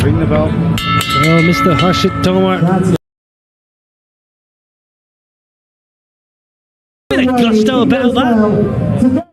ring the bell. Well, Mr. Harshit Tomar. Bit of gusto about that.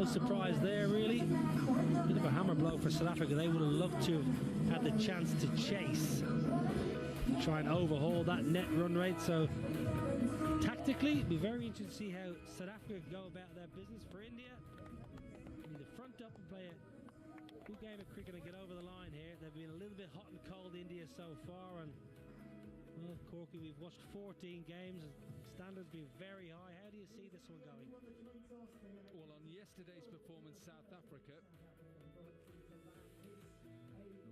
surprise there, really. Bit of a hammer blow for South Africa. They would have loved to have had the chance to chase, to try and overhaul that net run rate. So tactically, it'll be very interesting to see how South Africa go about their business. For India, they need to front up and play a good game of cricket and get over the line here. They've been a little bit hot and cold, India, so far, and well, Corky, we've watched 14 games and standards been very high. How do you see this one going? Well, on yesterday's performance, South Africa, the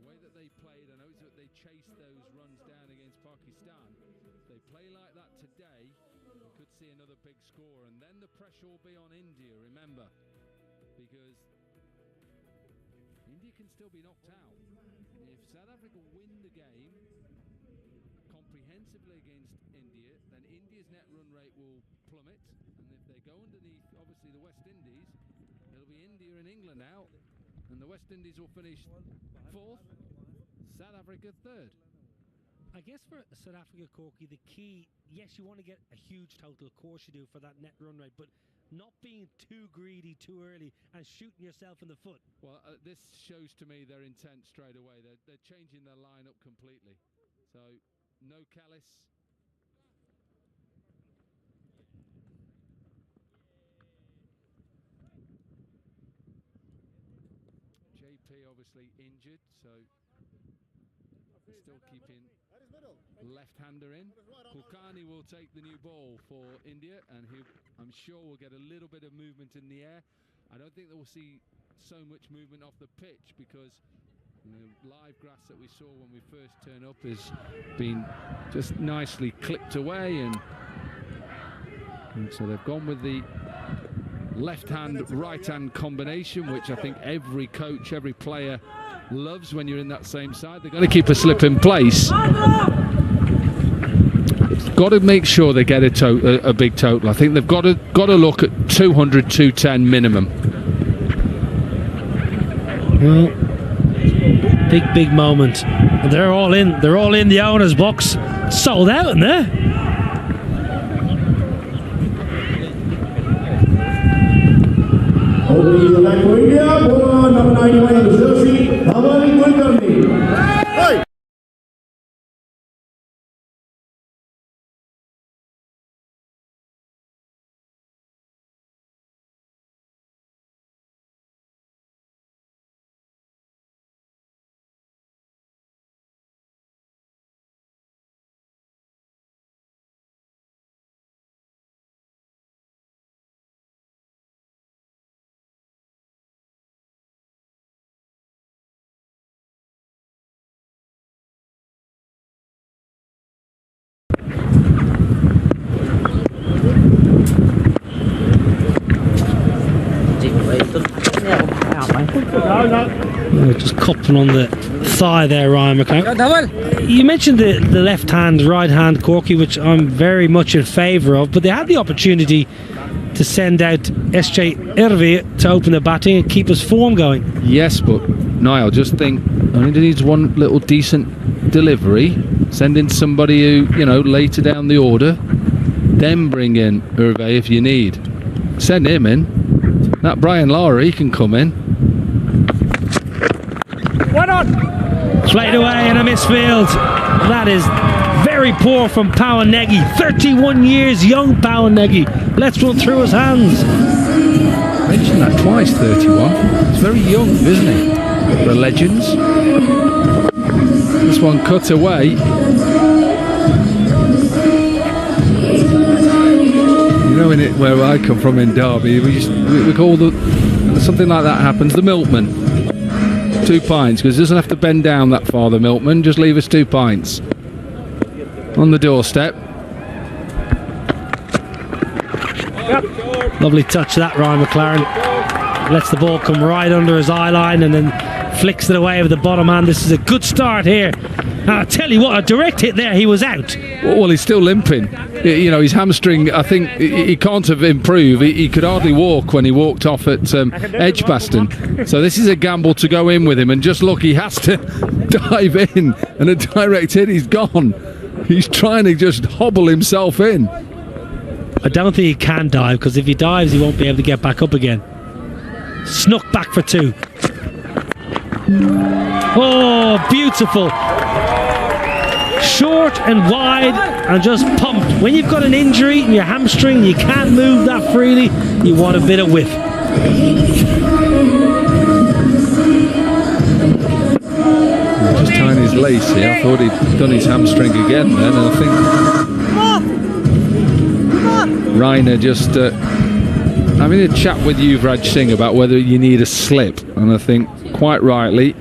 way that they played, I know that they chased those runs down against Pakistan. If they play like that today, we could see another big score, and then the pressure will be on India, remember, because India can still be knocked out. If South Africa win the game comprehensively against India, then India's net run rate will plummet, and if they go underneath, obviously, the West Indies, it'll be India and England out, and the West Indies will finish 4th, South Africa 3rd. I guess for South Africa, Corky, the key, yes, you want to get a huge total, of course you do, for that net run rate, but not being too greedy too early and shooting yourself in the foot. Well, this shows to me their intent straight away. They're changing their lineup completely. So, no Callis. JP obviously injured, so they're still keeping left-hander in. Kulkarni will take the new ball for India, and I'm sure we'll get a little bit of movement in the air. I don't think that we'll see so much movement off the pitch, because the live grass that we saw when we first turned up has been just nicely clipped away, and so they've gone with the left-hand, right-hand combination, which I think every coach, every player loves when you're in that same side. They're going to keep a slip in place. Got to make sure they get a big total. I think they've got to look at 200, 210 minimum. Well, big moment. And they're all in the owner's box. Sold out in there. Just copping on the thigh there, Ryan McLaren. You mentioned the left hand, right hand, Corky, which I'm very much in favour of, but they had the opportunity to send out SJ Ervi to open the batting and keep his form going. Yes, but Niall, just think, only needs one little decent delivery, send in somebody who, you know, later down the order, then bring in Erve if you need. Send him in. That Brian Lara, he can come in. Why not? Played away in a misfield. That is very poor from Pawanegi. 31 years, young Pawanegi. Let's run through his hands. I mentioned that twice, 31. It's very young, isn't it? The legends. This one cut away. You know, where I come from in Derby, we call something like that happens the milkman. 2 pints, because it doesn't have to bend down that far, the milkman. Just leave us 2 pints on the doorstep. Lovely touch that, Ryan McLaren. Lets the ball come right under his eye line and then flicks it away with the bottom hand. This is a good start here. Now, I tell you what, a direct hit there, he was out. Well, he's still limping. You know, his hamstring, I think he can't have improved. He could hardly walk when he walked off at Edgbaston. So this is a gamble to go in with him. And just look, he has to dive in. And a direct hit, he's gone. He's trying to just hobble himself in. I don't think he can dive, because if he dives, he won't be able to get back up again. Snuck back for 2. Oh, beautiful. Short and wide and just pumped. When you've got an injury in your hamstring, you can't move that freely, you want a bit of whiff. Just tying his lace here. I thought he'd done his hamstring again then, and I think Rainer just having a chat with Yuvraj Singh about whether you need a slip, and I think quite rightly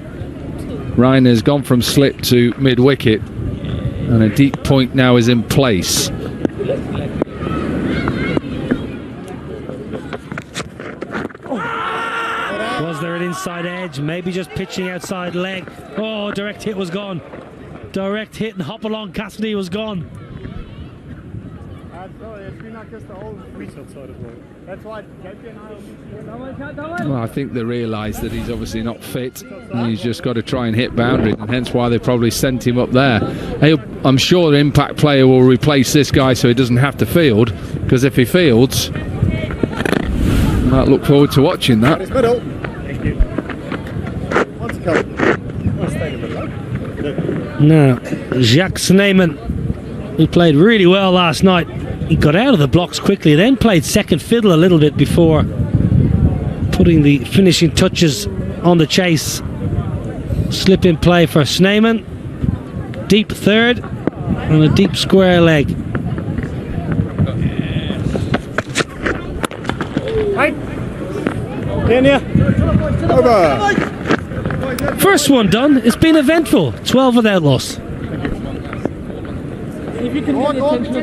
Rainer's gone from slip to mid-wicket, and a deep point now is in place. Was there an inside edge? Maybe just pitching outside leg. Oh, direct hit was gone. Direct hit and hop along Cassidy was gone. Well, I think they realise that he's obviously not fit, and he's just got to try and hit boundaries, and hence why they probably sent him up there. I'm sure the impact player will replace this guy so he doesn't have to field, because if he fields, I might look forward to watching that. Now, Jacques Sneeman, who played really well last night, he got out of the blocks quickly, then played second fiddle a little bit before putting the finishing touches on the chase. Slip in play for Sneeman. Deep third and a deep square leg. First one done. It's been eventful. 12 without loss.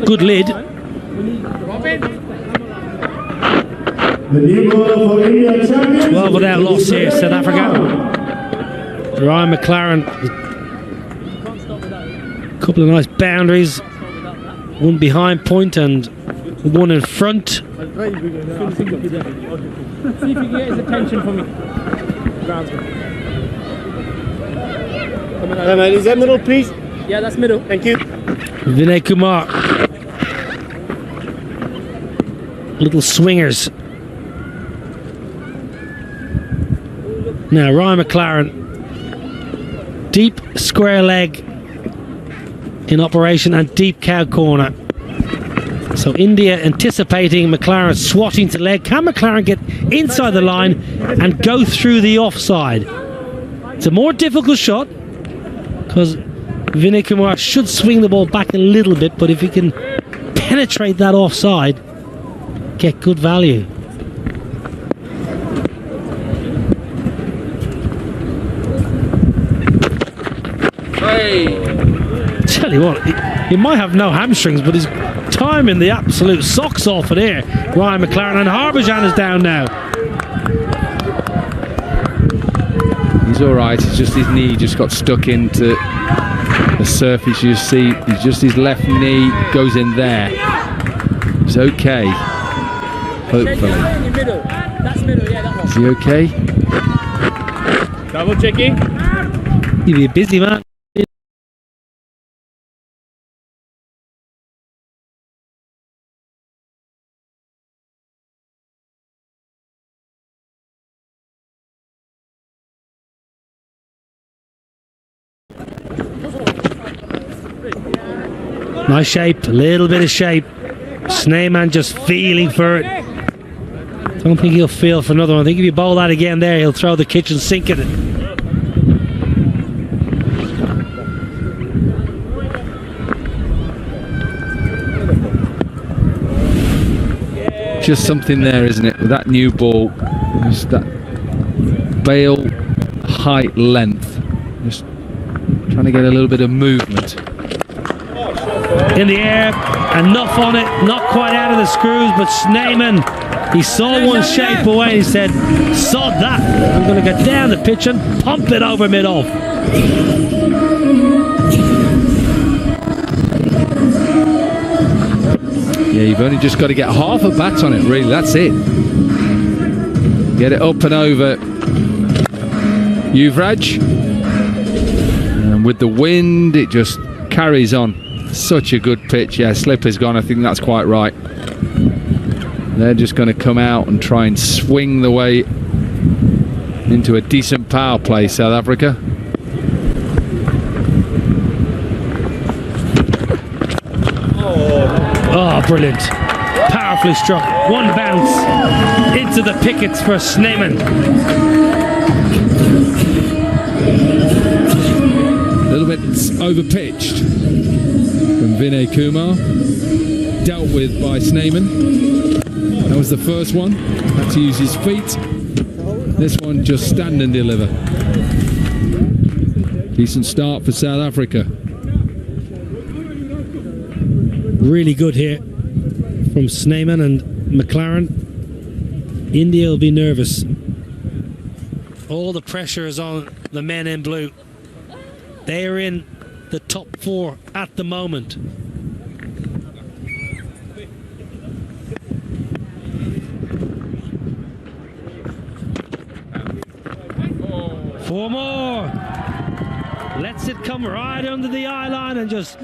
Good lid. 12 without loss here, South Africa. Ryan McLaren. A couple of nice boundaries. One behind point and one in front. See if you can get his attention for me. Is that middle, please? Yeah, that's middle. Thank you. Vinay Kumar. Little swingers. Now Ryan McLaren. Deep square leg in operation and deep cow corner. So India anticipating McLaren swatting to leg. Can McLaren get inside the line and go through the offside? It's a more difficult shot because Vinay Kumar should swing the ball back a little bit, but if he can penetrate that offside, get good value. Tell you what, he might have no hamstrings, but he's timing the absolute socks off it here. Ryan McLaren, and Harbhajan is down now. He's all right. It's just his knee just got stuck into the surface. You see, it's just his left knee goes in there. He's okay. Hopefully. Is he okay? Double checking. He'll be a busy man. Nice shape, a little bit of shape. Sneeman just feeling for it. Don't think he'll feel for another one. I think if you bowl that again there, he'll throw the kitchen sink at it. Just something there, isn't it? With that new ball, just that bail height length, just trying to get a little bit of movement. In the air, enough on it, not quite out of the screws, but Sneeman, he saw one shape away, he said, sod that, I'm going to get down the pitch and pump it over mid-off. Yeah, you've only just got to get half a bat on it, really, that's it. Get it up and over Yuvraj. And with the wind, it just carries on. Such a good pitch. Yeah, slipper's gone. I think that's quite right. They're just going to come out and try and swing the way into a decent power play, South Africa. Oh, brilliant. Powerfully struck. One bounce into the pickets for Snyman. A little bit over-pitched from Vinay Kumar. Dealt with by Snyman. That was the first one. Had to use his feet. This one just stand and deliver. Decent start for South Africa. Really good here from Snyman and McLaren. India will be nervous. All the pressure is on the men in blue. They are in the top 4 at the moment. Four more. Lets it come right under the eye line and just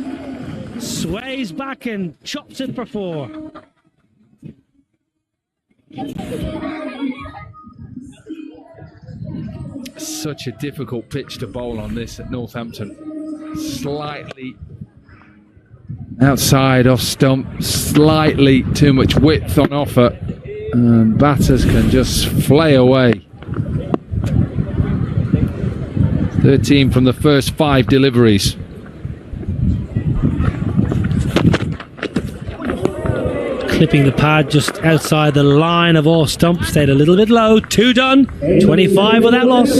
sways back and chops it for 4. Such a difficult pitch to bowl on this at Northampton. Slightly outside off stump, slightly too much width on offer, and batters can just flay away. 13 from the first 5 deliveries. Clipping the pad just outside the line of off stump, stayed a little bit low. 2 done, 25 without loss.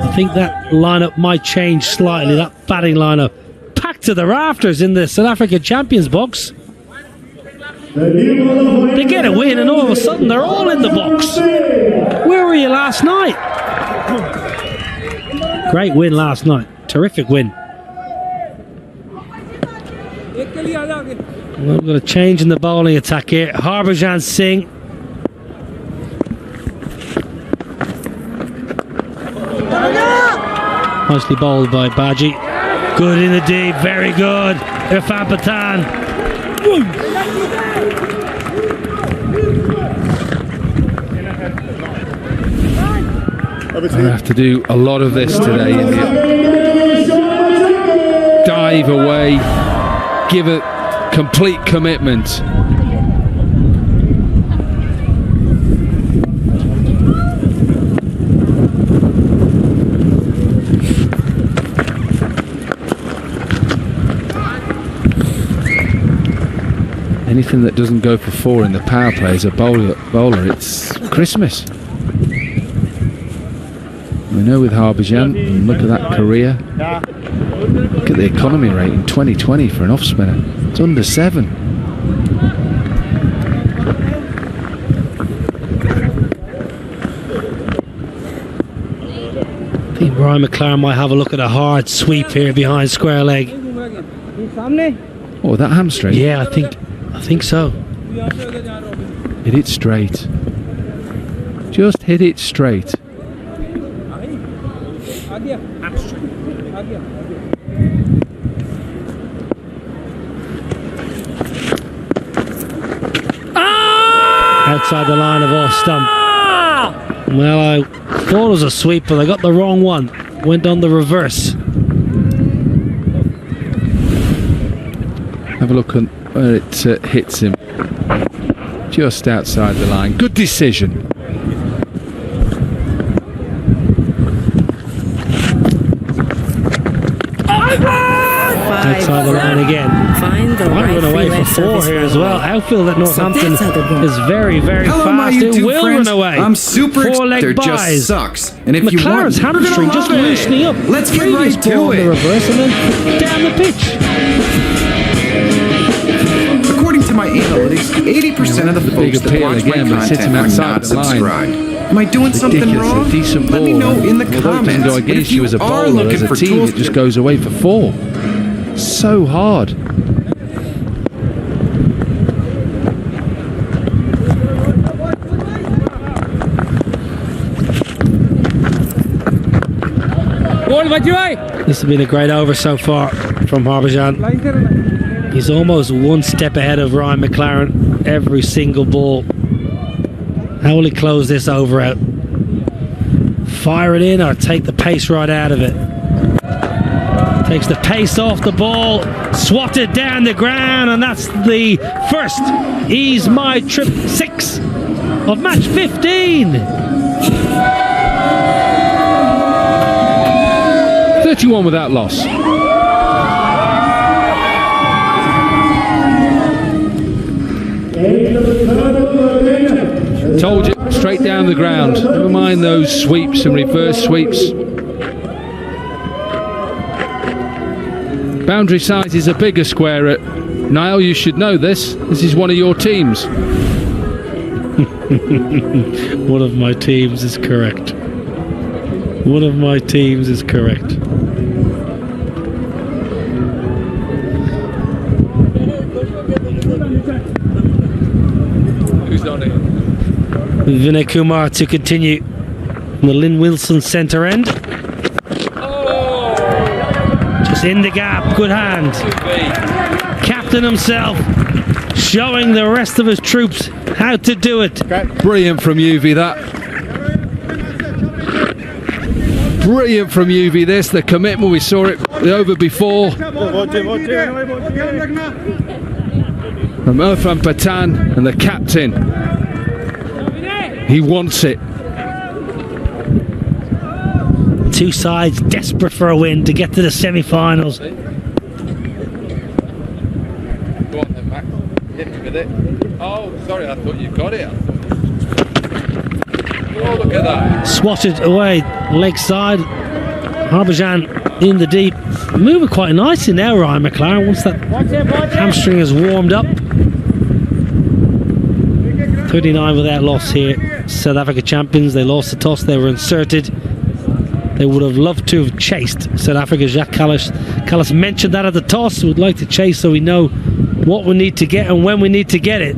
I think that lineup might change slightly, that batting lineup. Packed to the rafters in the South Africa champions box. They get a win and all of a sudden they're all in the box. Where were you last night? Great win last night, terrific win. Well, we've got a change in the bowling attack here. Harbhajan Singh. Nicely bowled by Baji. Good in the deep, very good. Irfan Pathan. I have to do a lot of this today, India. Dive away, give it complete commitment. Anything that doesn't go for 4 in the power play as a bowler, it's Christmas. We know with Harbhajan, and look at that career. Look at the economy rate in 2020 for an off spinner. It's under 7. I think Ryan McLaren might have a look at a hard sweep here behind square leg. Oh, that hamstring? Yeah, I think so. Hit it straight. Just hit it straight. Outside the line of off stump. Well, I thought it was a sweep, but I got the wrong one. Went on the reverse. Have a look at where it hits him. Just outside the line. Good decision. Outside the line again. Might run away for 4 here as well. Outfield at Northampton is very, very fast. It will run away. I'm super 4-leg buys. Just sucks. And if McLaren's hamstring just loosening up. Let's get right to it. The reverse and then down the pitch. According to my analytics, 80% of the folks that watch my content are not subscribed. Am I doing something wrong? Let me know in the comments. Go against you as a bowler, as a team, it just goes away for 4. So hard. This has been a great over so far from Harbhajan. He's almost 1 step ahead of Ryan McLaren every single ball. How will he close this over out? Fire it in or take the pace right out of it? Takes the pace off the ball, swatted down the ground, and that's the first Ease My Trip 6 of match 15. 31 without loss. Told you, straight down the ground. Never mind those sweeps and reverse sweeps. Boundary size is a bigger square at Niall. You should know this. This is one of your teams. One of my teams is correct. One of my teams is correct. Who's on it? Vinay Kumar to continue from the Lynn Wilson centre end. Just in the gap, good hand. Captain himself, showing the rest of his troops how to do it. Brilliant from UV, that. Brilliant from UV, this. The commitment, we saw it over before. From Irfan Pathan and the captain. He wants it. Two sides desperate for a win to get to the semi-finals. Go on then, Max. Hit me with it. Oh, sorry, I thought you got it. Oh, look at that. Swatted away, leg side. Harbhajan in the deep. Moving quite nicely now, Ryan McLaren, once that hamstring has warmed up. 39 without loss here. South Africa champions. They lost the toss, they were inserted. They would have loved to have chased South Africa. Jacques Callis mentioned that at the toss. We'd like to chase so we know what we need to get and when we need to get it.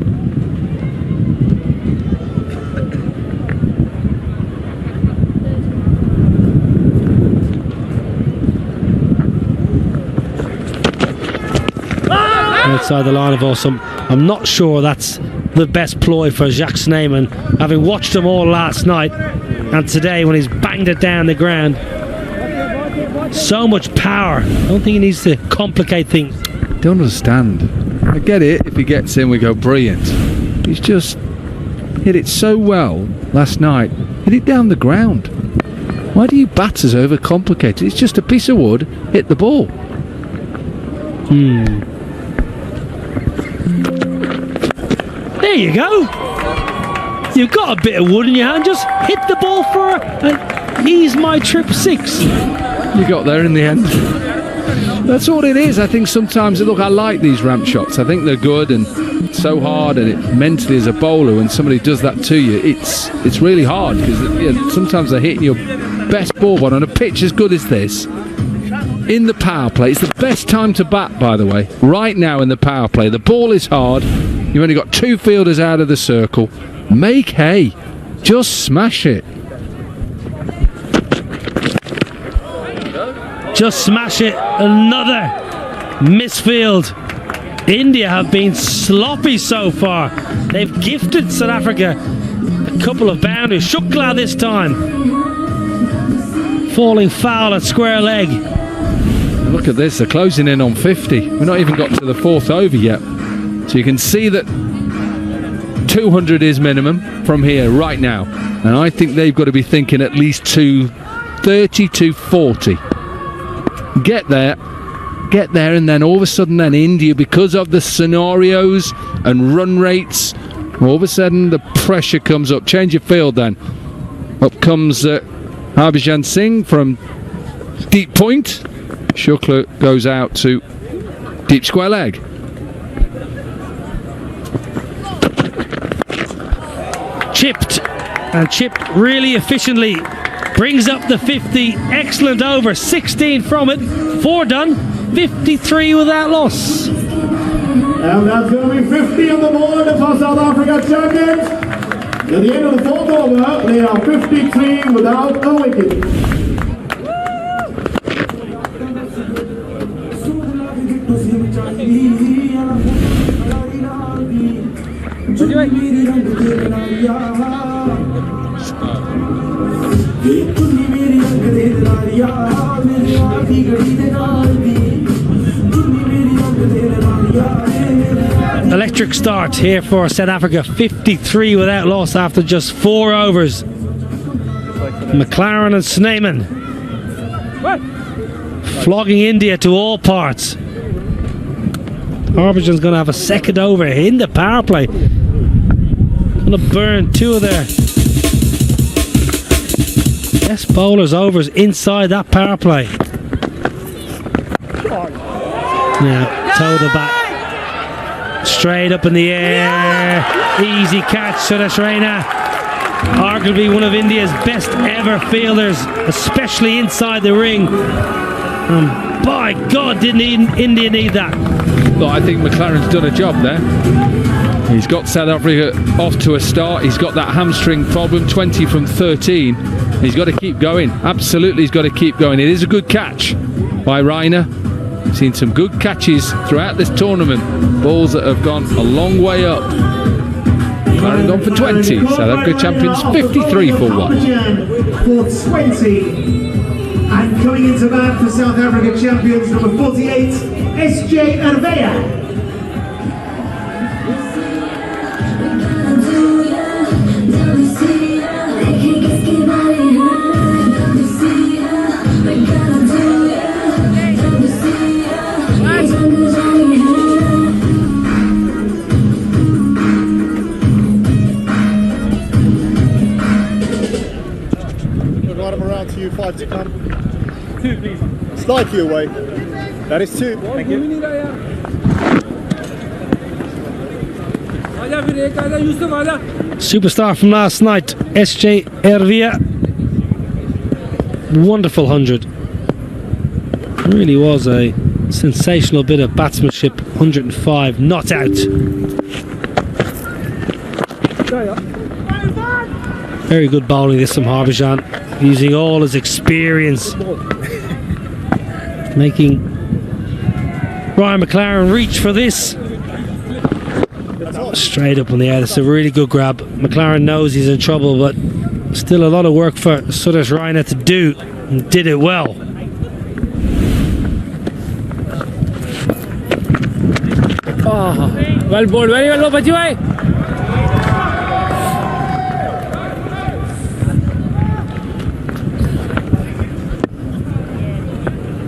Outside the line of awesome. I'm not sure that's the best ploy for Jacques Snyman, having watched them all last night and today when he's banged it down the ground. So much power. I don't think he needs to complicate things. Don't understand. I get it, if he gets in we go brilliant. He's just hit it so well last night. Hit it down the ground. Why do you batters overcomplicate it? It's just a piece of wood, hit the ball. There you go. You've got a bit of wood in your hand. Just hit the ball for an Ease My Trip 6. You got there in the end. That's all it is. I think sometimes, look, I like these ramp shots. I think they're good and so hard, and it mentally as a bowler, when somebody does that to you, it's really hard because sometimes they're hitting your best ball. But on a pitch as good as this, in the power play, it's the best time to bat, by the way. Right now in the power play, the ball is hard. You've only got two fielders out of the circle. Make hay. Just smash it. Just smash it. Another misfield. India have been sloppy so far. They've gifted South Africa a couple of boundaries. Shukla this time. Falling foul at square leg. Look at this. They're closing in on 50. We've not even got to the fourth over yet. So you can see that 200 is minimum from here right now. And I think they've got to be thinking at least 230, 240. Get there, and then all of a sudden then India, because of the scenarios and run rates, all of a sudden the pressure comes up. Change of field then. Up comes Harbhajan Singh from deep point. Shukla goes out to deep square leg. Chipped, and chipped really efficiently. Brings up the 50. Excellent over. 16 from it. 4 done. 53 without loss. And that's going to be 50 on the board for South Africa champions. At the end of the fourth over, they are 53 without a wicket. Enjoy. Electric start here for South Africa, 53 without loss after just 4 overs. McLaren and Snyman flogging India to all parts. Harbhajan's going to have a second over in the power play. Going to burn 2 of their best bowlers overs inside that power play. Now, toe the bat. Straight up in the air. Easy catch, Suresh Raina. Arguably one of India's best ever fielders, especially inside the ring. And by God, didn't India need that? Well, I think McLaren's done a job there. He's got South Africa off to a start. He's got that hamstring problem, 20 from 13. He's got to keep going. Absolutely, he's got to keep going. It is a good catch by Raina. Seen some good catches throughout this tournament. Balls that have gone a long way up. McLaren gone for 20. South Africa champions 53 for 1. For 20. And coming into bat for South Africa champions, number 48, SJ Erveya. To you, 5 to come. 2, please. Slide you away. That is 2. Thank you. Superstar from last night, SJ Erveya. Wonderful 100. Really was a sensational bit of batsmanship. 105, not out. Very good bowling this from Harbhajan, using all his experience, making Ryan McLaren reach for this. Straight up in the air. It's a really good grab. McLaren knows he's in trouble, but still a lot of work for Suresh Raina to do, and did it well. Oh, well bowled, very well, Bachi bhai.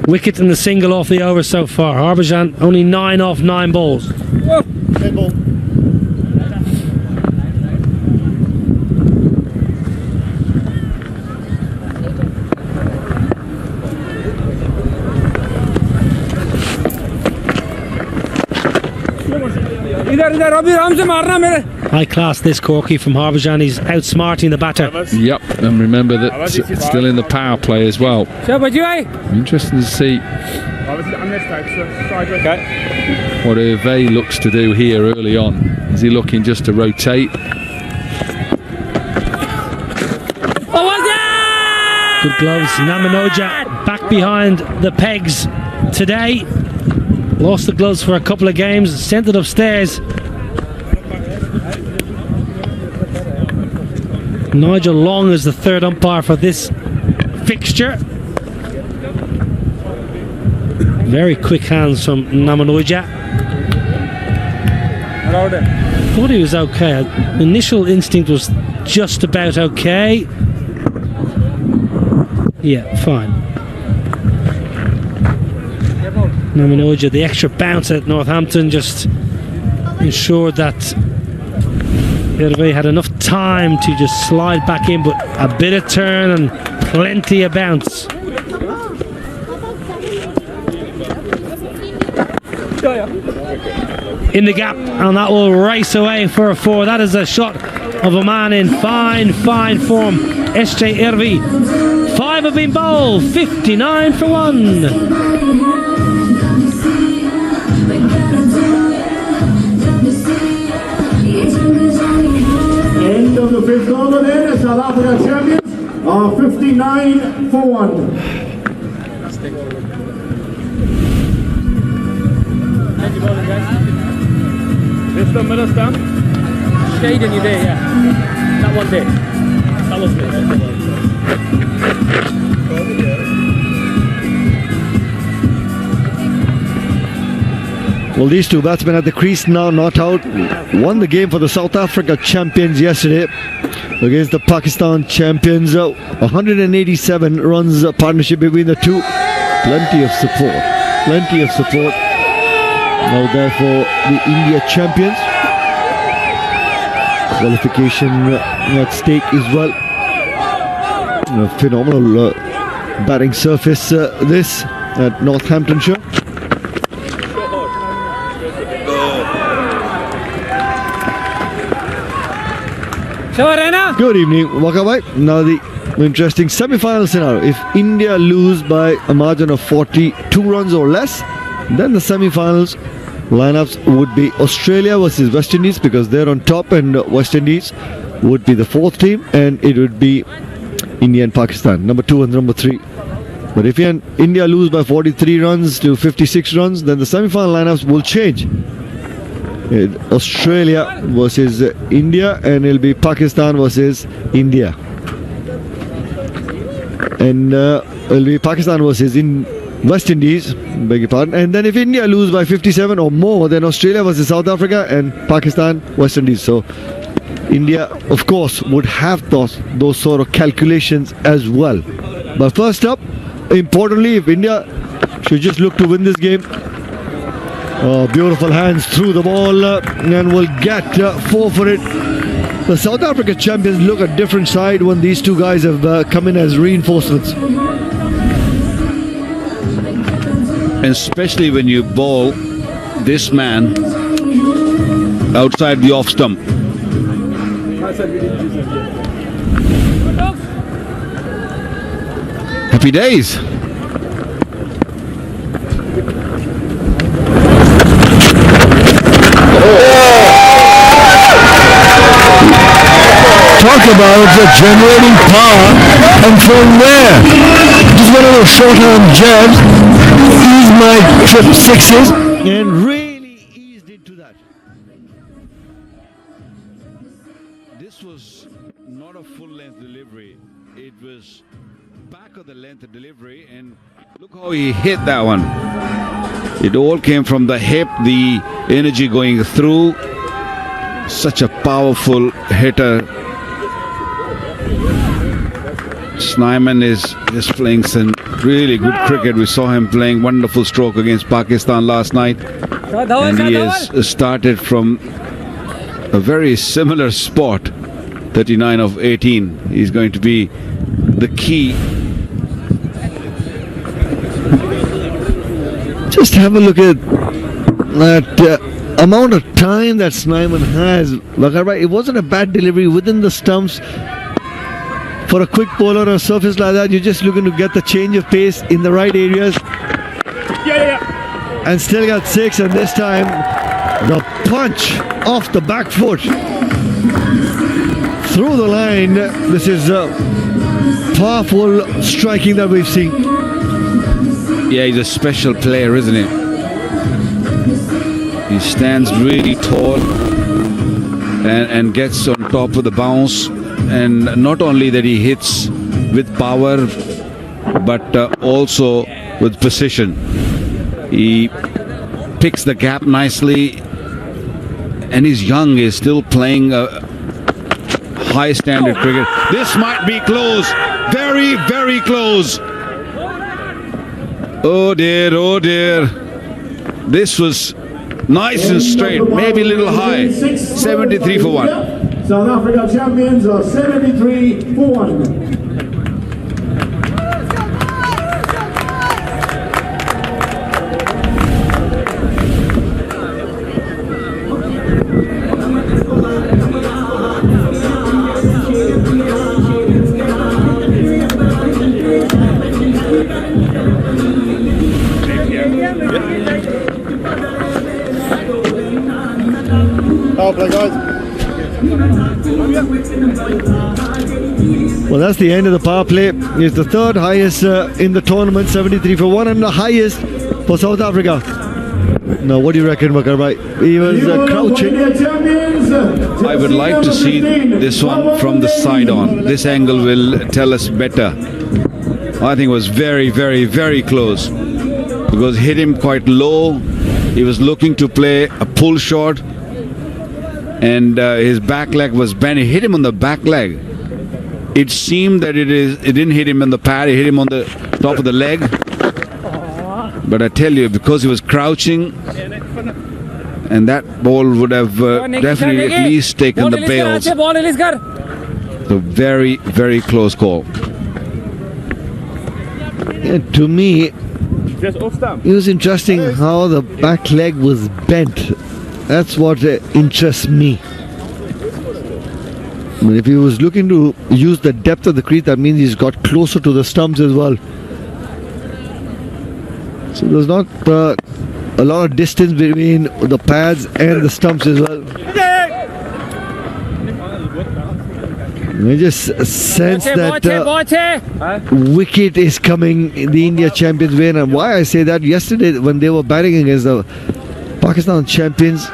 Wicket and the single off the over so far. Harbhajan only 9 off 9 balls. Dead ball. High class this Corky from Harbhajan. He's outsmarting the batter. Yep, and remember that it's still in the power play as well. Interesting to see what Hervé looks to do here early on. Is he looking just to rotate? Good gloves. Namanoja back behind the pegs today. Lost the gloves for a couple of games, sent it upstairs. Nigel Long is the third umpire for this fixture. Very quick hands from Namanoja. Thought he was okay. Initial instinct was just about okay. Yeah, fine. Namanoja, the extra bounce at Northampton just ensured that Hervé had enough time to just slide back in, but a bit of turn and plenty of bounce. In the gap, and that will race away for a 4. That is a shot of a man in fine form, SJ Erveya. 5 have been bowled, 59 for 1. End of the 5th over there, South Africa champions are 59 for 1. This the middle stump? Shade in your day, yeah. That one day. That was me. Well, these two batsmen at the crease now, not out. Won the game for the South Africa champions yesterday against the Pakistan champions. 187 runs partnership between the two. Plenty of support. Plenty of support. Now therefore the India champions. Qualification at stake as well. A phenomenal batting surface this at Northamptonshire. Good evening, Wakabai. Now the interesting semi-final scenario. If India lose by a margin of 42 runs or less, then the semi-finals lineups would be Australia versus West Indies, because they're on top, and West Indies would be the fourth team, and it would be India and Pakistan, number 2 and number 3. But if India lose by 43 runs to 56 runs, then the semi-final lineups will change. Australia versus India, and it'll be Pakistan versus India. And it'll be Pakistan versus West Indies, beg your pardon. And then if India lose by 57 or more, then Australia versus South Africa, and Pakistan, West Indies. So India, of course, would have those sort of calculations as well. But first up, importantly, if India should just look to win this game, beautiful hands through the ball, and will get 4 for it. The South Africa champions look a different side when these two guys have come in as reinforcements. Especially when you bowl this man outside the off stump. Happy days. Talk about generating power, and from where? Just one of those short-arm jabs, ease my trip sixes, and really eased into that. This was not a full-length delivery. It was back of the length delivery, and look how he hit that one. It all came from the hip, the energy going through. Such a powerful hitter. Snyman is just playing some really good cricket. We saw him playing wonderful stroke against Pakistan last night, and he has started from a very similar spot, 39 of 18. He's going to be the key. Just have a look at that amount of time that Snyman has. It wasn't a bad delivery within the stumps. For a quick bowler on a surface like that, you're just looking to get the change of pace in the right areas. And still got 6, and this time the punch off the back foot through the line. This is powerful striking that we've seen. Yeah, he's a special player, isn't he? He stands really tall and gets on top of the bounce. And not only that he hits with power, but also with precision. He picks the gap nicely, and he's young. He's still playing high standard cricket. This might be close. Very, very close. Oh dear, oh dear. This was nice and straight, maybe a little high. 73 for 1. South Africa champions are 73 for 1. Power play, guys. Well, that's the end of the power play. It's the third highest in the tournament, 73 for 1, and the highest for South Africa. Now, what do you reckon, Makarbai? He was crouching. I would like to see this one from the side on. This angle will tell us better. I think it was very, very, very close, because hit him quite low, He was looking to play a pull shot, and his back leg was bent. It hit him on the back leg. It seemed that it didn't hit him on the pad, it hit him on the top of the leg. But I tell you, because he was crouching, and that ball would have definitely at least taken the bails. So very, very close call. Yeah, to me, it was interesting how the back leg was bent. That's what interests me. I mean, if he was looking to use the depth of the crease, that means he's got closer to the stumps as well. So there's not a lot of distance between the pads and the stumps as well. I just sense that wicket is coming in the India champions way. And why I say that, yesterday when they were batting against the Pakistan champions,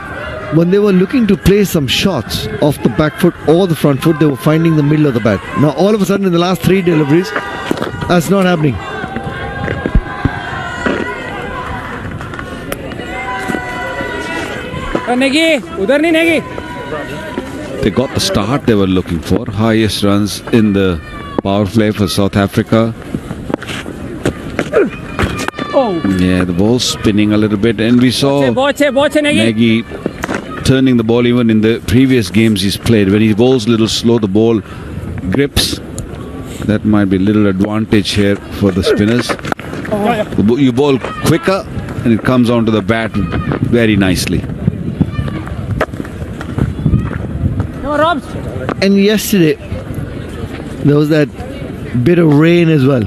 when they were looking to play some shots off the back foot or the front foot, they were finding the middle of the bat. Now all of a sudden in the last 3 deliveries, that's not happening. They got the start they were looking for. Highest runs in the power play for South Africa. Yeah, the ball's spinning a little bit, and we saw Nagy turning the ball even in the previous games he's played. When he bowls a little slow, the ball grips. That might be a little advantage here for the spinners. You bowl quicker and it comes onto the bat very nicely. And yesterday there was that bit of rain as well.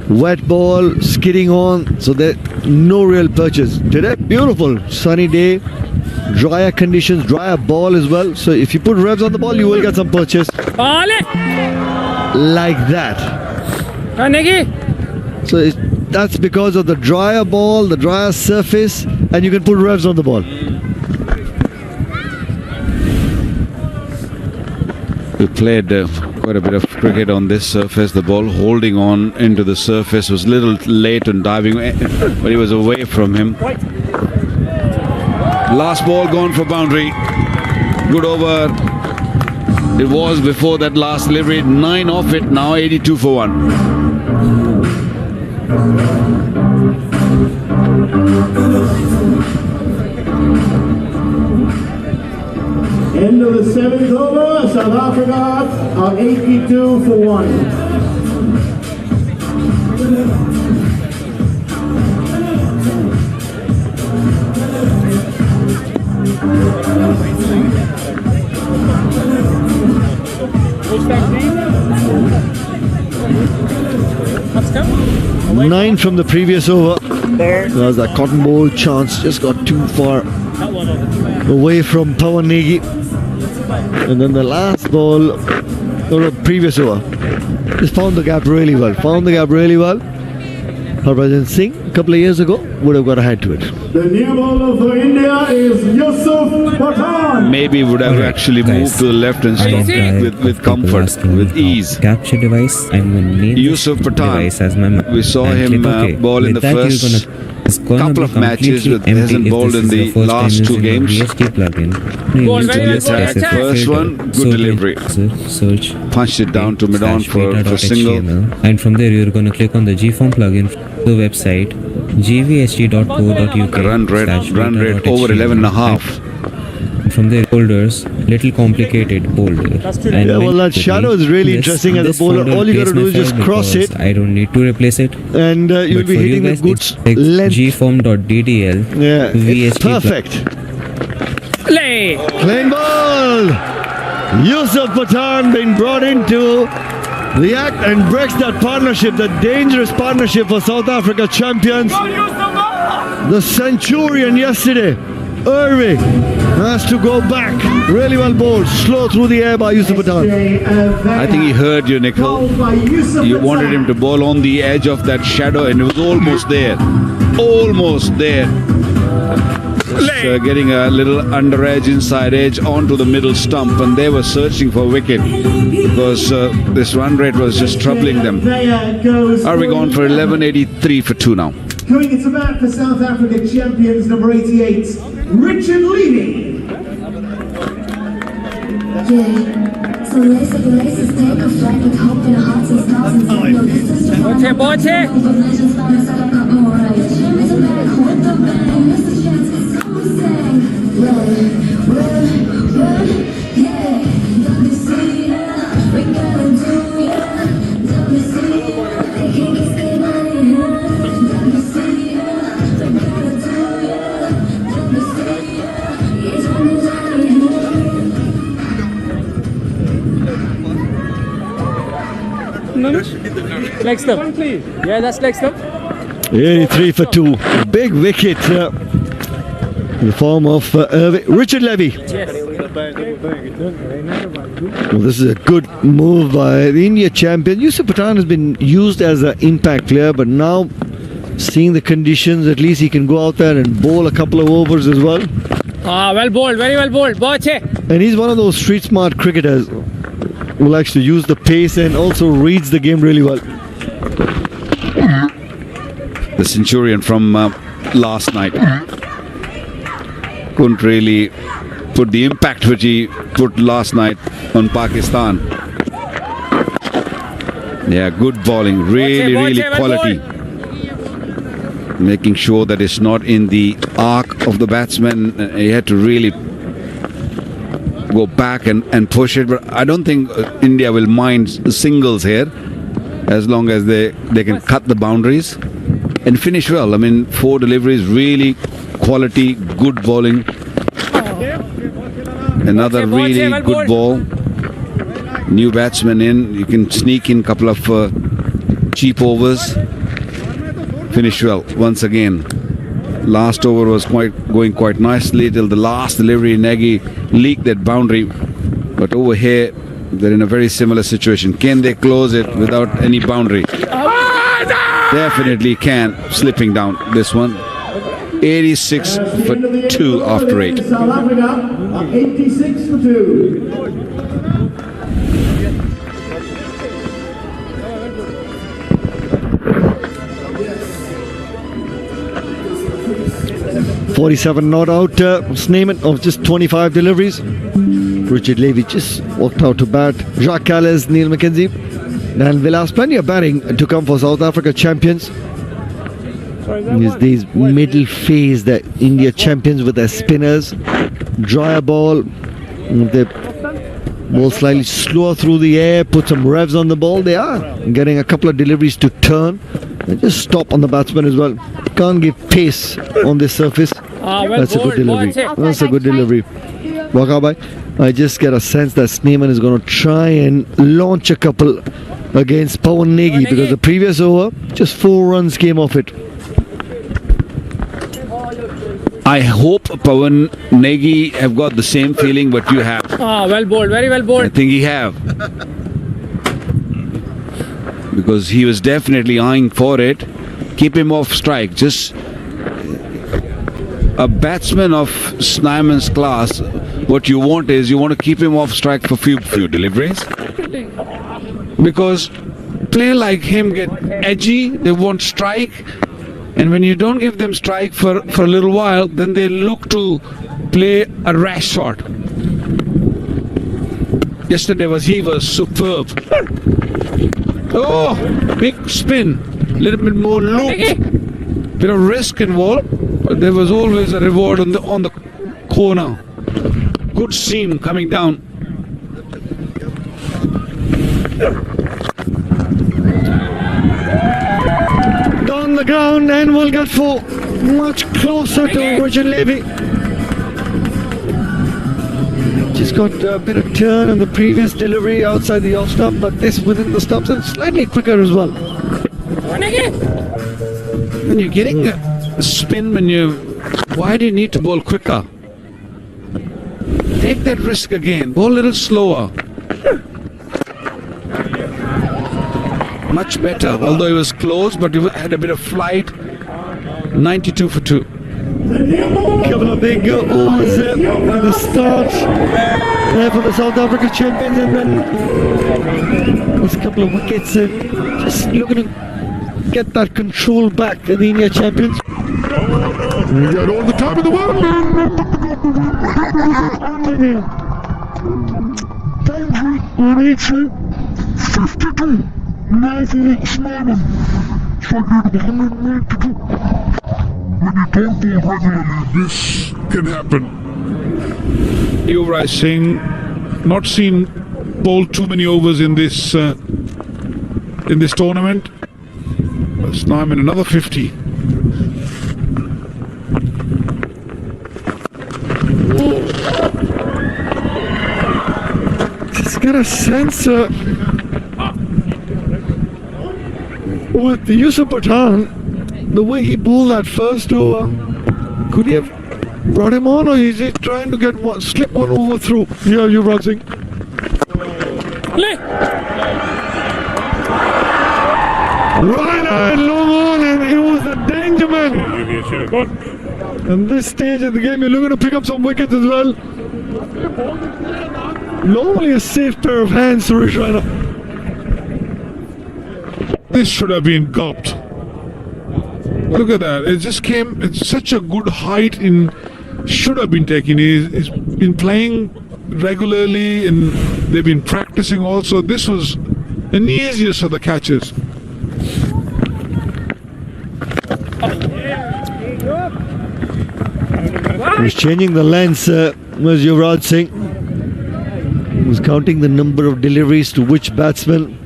Wet ball, skidding on, so there no real purchase. Today, beautiful sunny day, drier conditions, drier ball as well. So if you put revs on the ball, you will get some purchase. Like that. So that's because of the drier ball, the drier surface, and you can put revs on the ball. We played quite a bit of cricket on this surface. The ball holding on into the surface was a little late on diving, but he was away from him. Last ball gone for boundary. Good over. It was before that last delivery. 9 off it now, 82 for 1. End of the 7th over, South Africa are 82 for 1. Nine from the previous over. There was that cotton ball chance, just got too far away from Pawan Negi. And then the last ball, or the previous over, just found the gap really well. Harbhajan Singh, a couple of years ago, would have got ahead to it. The new bowler for India is Yusuf Pathan. Maybe would have actually moved to the left and stopped with comfort, with ease. Capture device, I'm going to name Yusuf Pathan. As my We saw him ball in the first couple of matches, but hasn't bowled in the last 2 games. First one, good delivery. Search. Punched it down to mid-on for single. And from there, you're going to click on the GForm plugin, the website, gvsg.co.uk. Run rate over 11.5. From there, folders, little complicated folder. Yeah, well, that shadow is really interesting as a bowler. All you got to do is just cross it. I don't need to replace it. And you'll be hitting the good length. gform.ddl. Yeah, it's perfect. Clean ball. Yusuf Pathan being brought into the act and breaks that partnership, the dangerous partnership for South Africa champions. The centurion yesterday, Irving, has to go back. Really well bowled, slow through the air by Yusuf Pathan. I think he heard you, Nikhil. You wanted him to bowl on the edge of that shadow, and it was almost there. Almost there. Just getting a little under edge, inside edge onto the middle stump, and they were searching for wicket because this run rate was just troubling them. Are we gone for 11.83 for 2 now? Coming into bat for South Africa champions number 88, Richard Levy. Yeah, so lace up your laces, take a flight with hope in our hearts and stars and say no distance to run. Legends found us at a couple more rides. It's a back with the bang, it's the chance, it's so we sang. Run, yeah, WC, we gotta do, yeah, WC, they can't get scared out of here. WC, we gotta do, yeah, WC, it's running out of here. Leg stump. Yeah, that's leg stump. 83 for 2. Big wicket in the form of Richard Levy. Well, this is a good move by the India champion. Yusuf Pathan has been used as an impact player, but now seeing the conditions, at least he can go out there and bowl a couple of overs as well. Well bowled, very well bowled. And he's one of those street smart cricketers who likes to use the pace and also reads the game really well. The Centurion from last night couldn't really put the impact which he put last night on Pakistan. Yeah, good bowling, really quality. Making sure that it's not in the arc of the batsman. He had to really go back and push it, but I don't think India will mind singles here as long as they can cut the boundaries and finish well. I mean, 4 deliveries, really quality, good bowling. Another really good ball. New batsman in, you can sneak in a couple of cheap overs. Finish well once again. Last over was going quite nicely till the last delivery. Nagy leaked that boundary, but over here they're in a very similar situation. Can they close it without any boundary? Definitely can. Slipping down this one. 86 for 2 after 8. South Africa, 86 for 2. 47 not out. Sneeman of just 25 deliveries. Richard Levy just walked out to bat. Jacques Calais, Neil McKenzie, and Vilas. Plenty of batting to come for South Africa champions. These middle phase, the India champions with their spinners. Drier ball. They ball slightly slower through the air, put some revs on the ball. They are getting a couple of deliveries to turn. They just stop on the batsman as well. Can't give pace on this surface. That's a good delivery. That's a good delivery. Wakabai, I just get a sense that Sneeman is going to try and launch a couple against Pawan Negi, because the previous over, just 4 runs came off it. I hope Pawan Negi have got the same feeling what you have. Well bowled, very well bowled. I think he have. Because he was definitely eyeing for it. Keep him off strike. Just a batsman of Sneeman's class, what you want is you want to keep him off strike for few deliveries. Because player like him get edgy, they want strike, and when you don't give them strike for a little while, then they look to play a rash shot. Yesterday he was superb. Oh, big spin, little bit more loop, bit of risk involved, but there was always a reward on the corner. Good seam coming down. Down the ground, and we'll get 4. Much closer to Richard Levy. Just got a bit of turn on the previous delivery outside the off stump, but this within the stumps and slightly quicker as well. When you're getting a spin, why do you need to bowl quicker? Take that risk again. Bowl a little slower. Much better. Although it was close, but it had a bit of flight. 92 for 2. Couple of big overs at the start there for the South Africa champions, and then there's a couple of wickets. Just looking to get that control back at the India champions. We got all the time in the world. Boundary 52. Marvelous Snyman. Triggered 192. When you don't bowl regularly, this can happen. Yuvraj Singh, not seen bowl too many overs in this tournament. Snyman another 50. Just get a sense with the Yusuf Pathan, the way he bowled that first over. Could he have brought him on, or is he trying to get one, slip one over through? Yeah, Yuvraj Singh. Right eye, long on, and it was a danger man. And this stage of the game, you're looking to pick up some wickets as well. Normally a safe pair of hands, Suresh Raina. This should have been gulped. Look at that. It just came at such a good height. Should have been taken. He's been playing regularly and they've been practicing also. This was an easiest of the catches. He was changing the lens, was Yuvraj Singh. He was counting the number of deliveries to which batsman.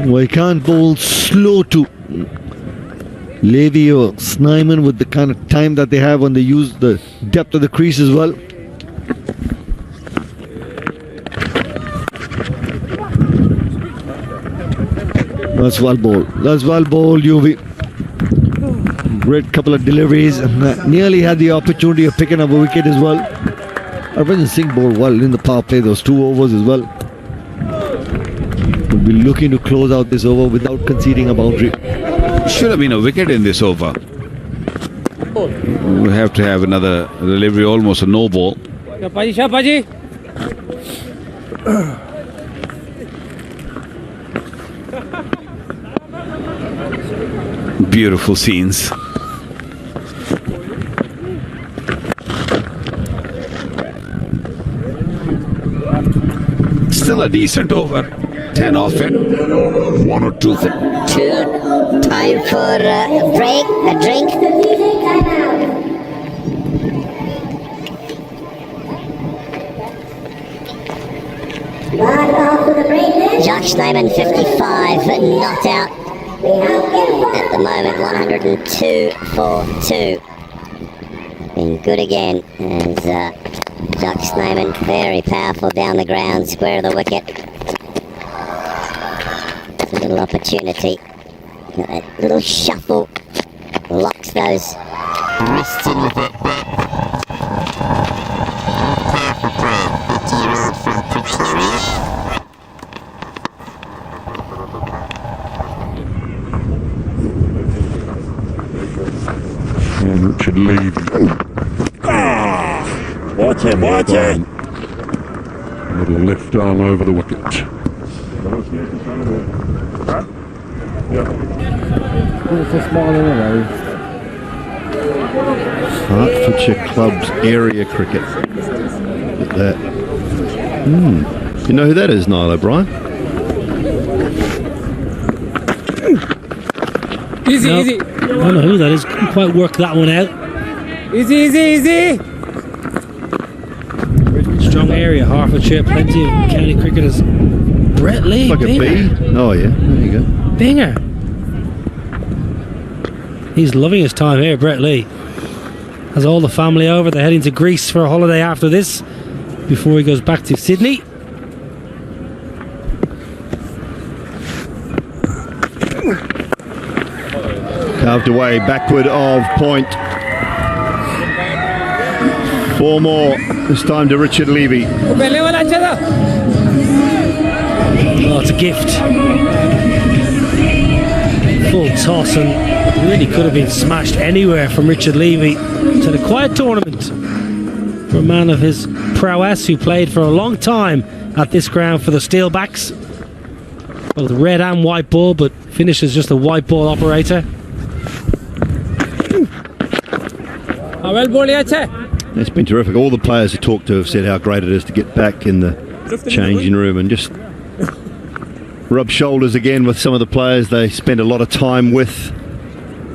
Well, he can't bowl slow to Levy or Snyman with the kind of time that they have when they use the depth of the crease as well. That's well bowled. That's well bowled, UV. Great couple of deliveries, and nearly had the opportunity of picking up a wicket as well. Harbhajan Singh bowled well in the power play, those 2 overs as well. Will be looking to close out this over without conceding a boundary. Should have been a wicket in this over. We have to have another delivery, almost a no ball. Beautiful scenes. Still a decent over. 10 off it. 1 or 2. Time for a break, a drink. Jock Snyman 55, not out at the moment. 102 for 2. Been good again as Jock Snyman, very powerful down the ground, square of the wicket. It's a little opportunity. That little shuffle locks those wrists in with it. And Richard Levy. Watch him, watch it! Little left arm over the wicket. Hertfordshire Club's area cricket. Look at that. You know who that is, Niall O'Brien? Easy, easy. I don't know who that is. Couldn't quite work that one out. Easy, easy, easy. Strong area, Hertfordshire. Plenty of county cricketers. Brett Lee. Like Binger. a bee. Oh yeah, there you go. Binger. He's loving his time here, Brett Lee. Has all the family over. They're heading to Greece for a holiday after this, before he goes back to Sydney. Carved away, backward of point. 4 more. This time to Richard Levy. Oh, it's a gift. Full toss, and really could have been smashed anywhere from Richard Levy. It's had a quiet tournament for a man of his prowess who played for a long time at this ground for the Steelbacks. both red and white ball, but finishes just a white ball operator. It's been terrific. All the players I talked to have said how great it is to get back in the changing room and just rub shoulders again with some of the players they spend a lot of time with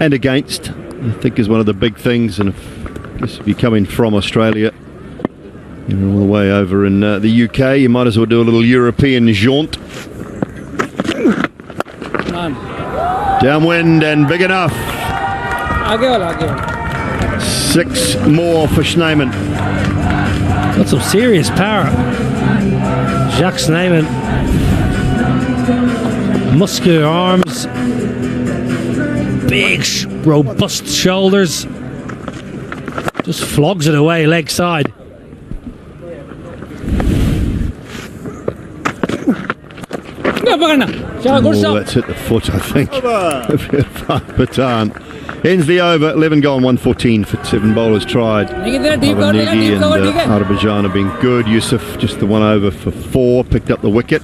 and against, I think is one of the big things. And if you're coming from Australia, you're all the way over in the UK, you might as well do a little European jaunt. Downwind and big enough. 6 more for Schneemann. Got some serious power. Jacques Schneemann. Muscular arms. Big, robust shoulders. Just flogs it away leg side. Oh, that's hit the foot, I think. Patan ends the over. 11 gone, 114 for 7 bowlers tried. Negi and Azerbaijan have been good. Yusuf just the one over for 4, picked up the wicket.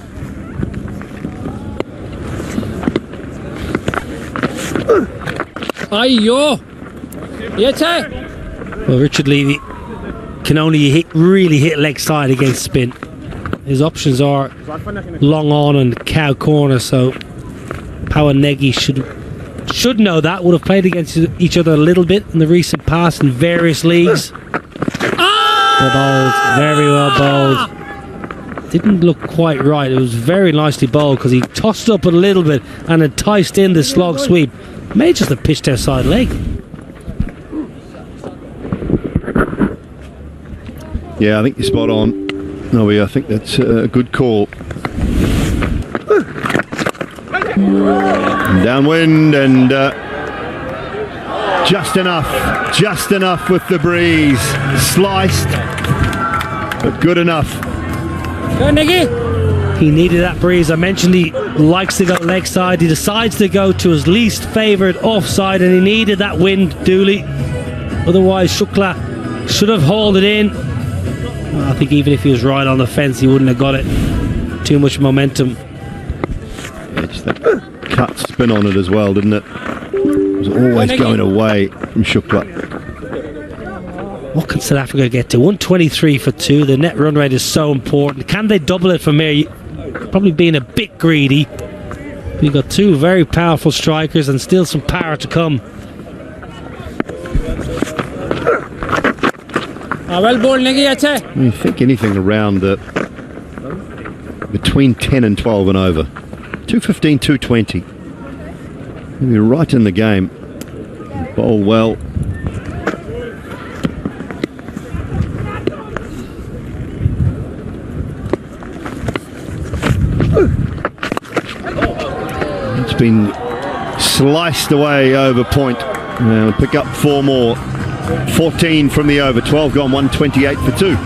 Well, Richard Levy can only really hit leg side against spin. His options are long on and cow corner, so Power Negi should know that. Would have played against each other a little bit in the recent past in various leagues. Well bowled, very well bowled. Didn't look quite right. It was very nicely bowled because he tossed up a little bit and enticed in the slog sweep. May just have pitched outside leg. Yeah, I think you're spot on. No, I think that's a good call. Downwind and just enough with the breeze. Sliced, but good enough. He needed that breeze. I mentioned he likes to go leg side. He decides to go to his least favoured offside, and he needed that wind, Dooley. Otherwise, Shukla should have hauled it in. Well, I think even if he was right on the fence, he wouldn't have got it. Too much momentum. Yeah, just that cut spin on it as well, didn't it? It was always going away from Shukla. What can South Africa get to? 123 for 2. The net run rate is so important. Can they double it from here? Probably being a bit greedy. We've got 2 very powerful strikers and still some power to come. You think anything around between 10 and 12 and over. 215, 220. You're right in the game. Bowl well. It's been sliced away over point. Now pick up 4 more. 14 from the over. 12 gone, 128 for 2.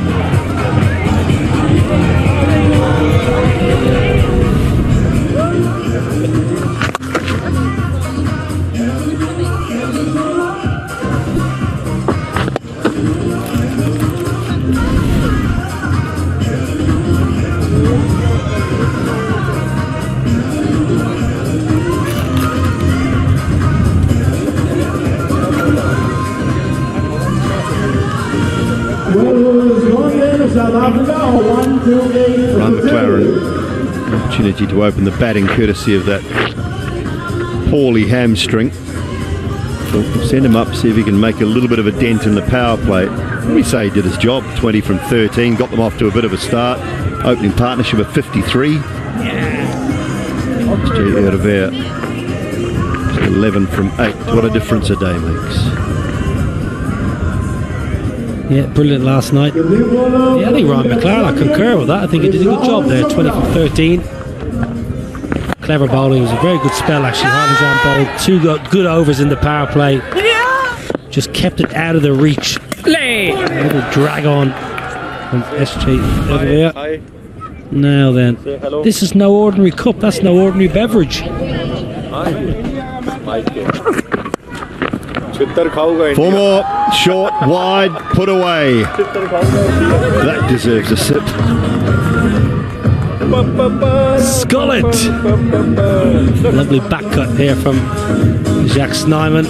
Ryan McLaren, opportunity to open the batting courtesy of that poorly hamstring. So we'll send him up, see if he can make a little bit of a dent in the power play. We say he did his job. 20 from 13, got them off to a bit of a start. Opening partnership of 53. Hervé, 11 from 8. What a difference a day makes. Yeah, brilliant last night. Yeah, I think Ryan McLaren, I concur with that. I think he did a good job there, 20 from 13. Clever bowling. It was a very good spell, actually. Harvey bowled 2 good overs in the power play. Just kept it out of the reach. A little drag on from SJ over there. Now then, this is no ordinary cup. That's no ordinary beverage. 4 more, short, wide, put away. That deserves a sip. Skull it! Lovely back cut here from Jacques Snyman.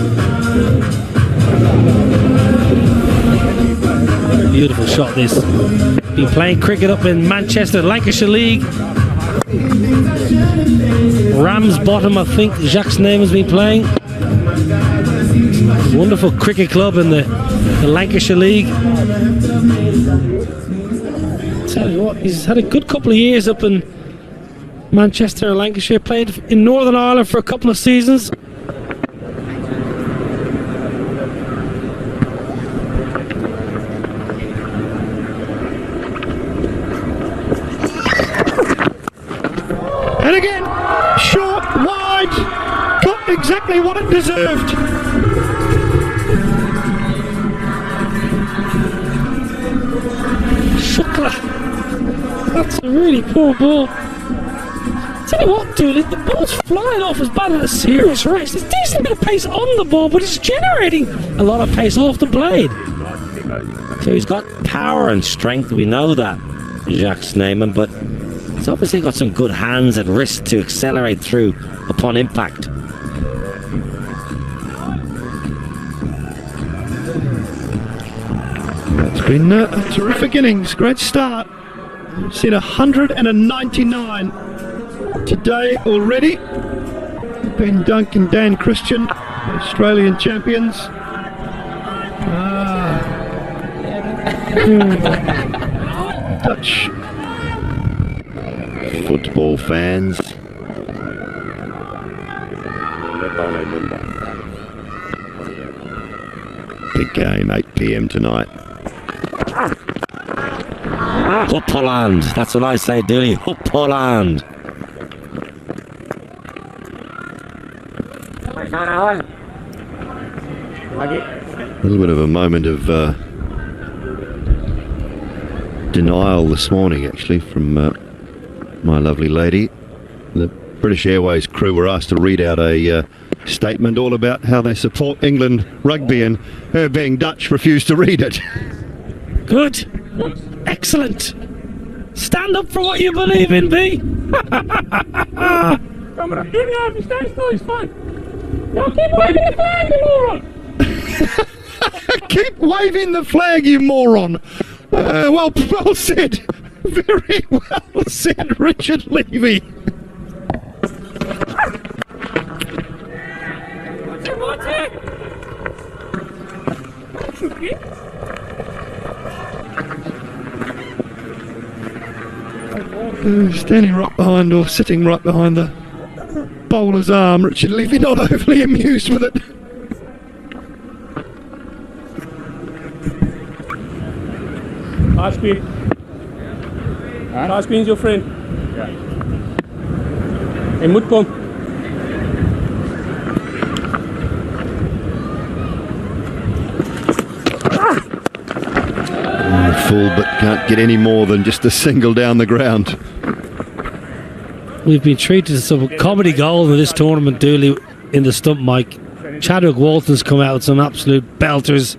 Beautiful shot this. Been playing cricket up in Manchester, Lancashire League. Ramsbottom, I think Jacques Snyman's been playing. Wonderful cricket club in the Lancashire League. Tell you what, he's had a good couple of years up in Manchester and Lancashire. Played in Northern Ireland for a couple of seasons. And again, short, wide, got exactly what it deserved. Shukla. That's a really poor ball. Tell you what, Dooley, the ball's flying off as bad as a serious race. There's a decent bit of pace on the ball, but it's generating a lot of pace off the blade. So he's got power and strength, we know that, Jacques Snyman, but he's obviously got some good hands and wrists to accelerate through upon impact. It's been a terrific innings, great start. We've seen 199 today already. Ben Duncan, Dan Christian, Australian champions. Dutch football fans. Big game, 8 p.m. tonight. Upperland, that's what I say, Dooley. Upperland. A little bit of a moment of denial this morning, actually, from my lovely lady. The British Airways crew were asked to read out a statement all about how they support England rugby, and her being Dutch refused to read it. Good. Excellent. Stand up for what you believe in, B. Come on, give me off, stand still, he's fine. Now keep waving the flag, you moron! Keep waving the flag, you moron! Well said. Very well said, Richard Levy. Standing right behind, or sitting right behind the bowler's arm, Richard Levy not overly amused with it. Last Queen. Last Queen's your friend. Yeah. Hey, Mutkom. Full, but can't get any more than just a single down the ground. We've been treated to some comedy goals in this tournament, Dooley, in the stump mic. Chadwick Walton's come out with some absolute belters.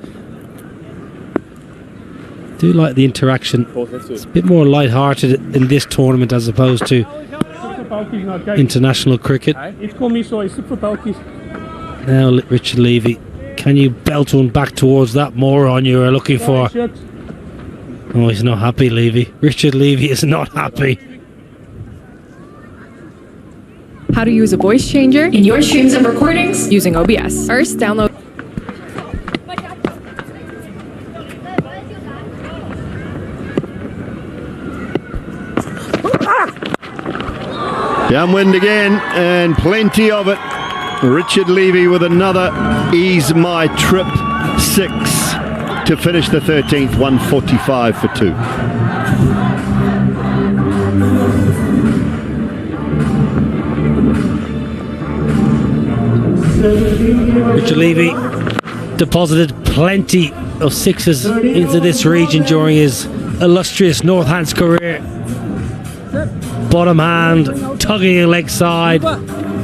Do like the interaction. It's a bit more light-hearted in this tournament as opposed to international cricket. Now, Richard Levy, can you belt one back towards that moron you were looking for? Oh, he's not happy, Levy. Richard Levy is not happy. How to use a voice changer in your streams and recordings using OBS. First, download. Downwind again, and plenty of it. Richard Levy with another Ease My Trip 6 to finish the 13th, 145 for 2. Richard Levy deposited plenty of sixes into this region during his illustrious Northants career. Bottom hand, tugging a leg side,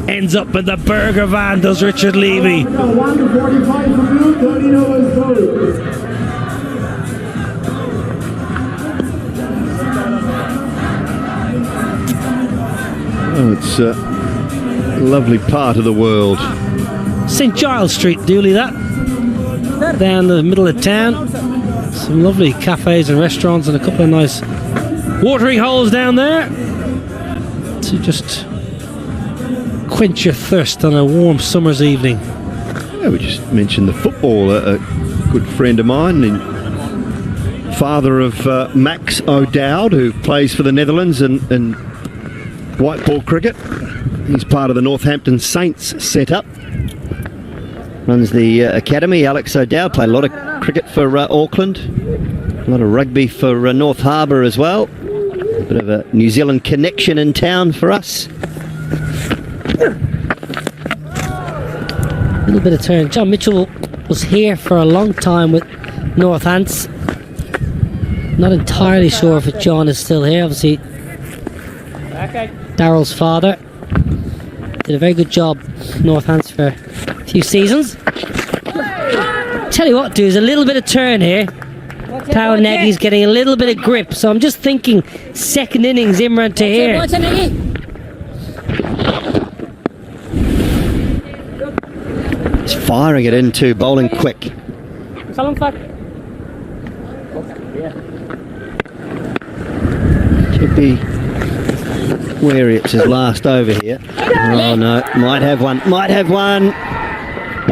ends up in the burger van, does Richard Levy. Oh, it's a lovely part of the world. St. Giles Street, Dooley, that. Down the middle of town. Some lovely cafes and restaurants and a couple of nice watering holes down there to just quench your thirst on a warm summer's evening. Yeah, we just mentioned the football. A good friend of mine, and father of Max O'Dowd, who plays for the Netherlands and white ball cricket. He's part of the Northampton Saints setup. Runs the academy. Alex O'Dowd played a lot of cricket for Auckland, a lot of rugby for North Harbour as well. A bit of a New Zealand connection in town for us. A little bit of turn. John Mitchell was here for a long time with Northants. Not entirely sure if John is still here. Obviously, Daryl's father did a very good job Northants for a few seasons. Tell you what, dude, there's a little bit of turn here. Power Nagy's getting a little bit of grip, so I'm just thinking second innings Imran to here. He's firing it into bowling quick. Should be wary. It's his last over here. Oh no, might have one.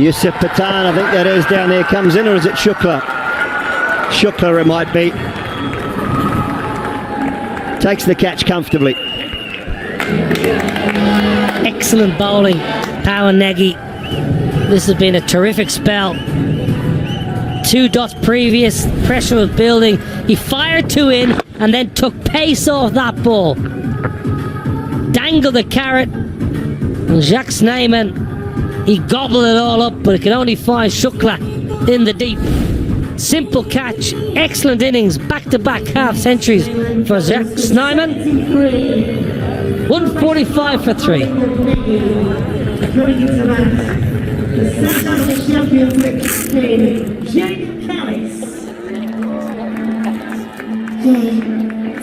Yusuf Pathan, I think that is down there, comes in, or is it Shukla? Shukla it might be. Takes the catch comfortably. Excellent bowling, Power Nagy. This has been a terrific spell. 2 dots previous, pressure was building. He fired 2 in and then took pace off that ball. Dangled the carrot. And Jacques Snyman, he gobbled it all up, but he could only find Shukla in the deep. Simple catch, excellent innings, back-to-back half centuries for Jacques Snyman. 145 for 3.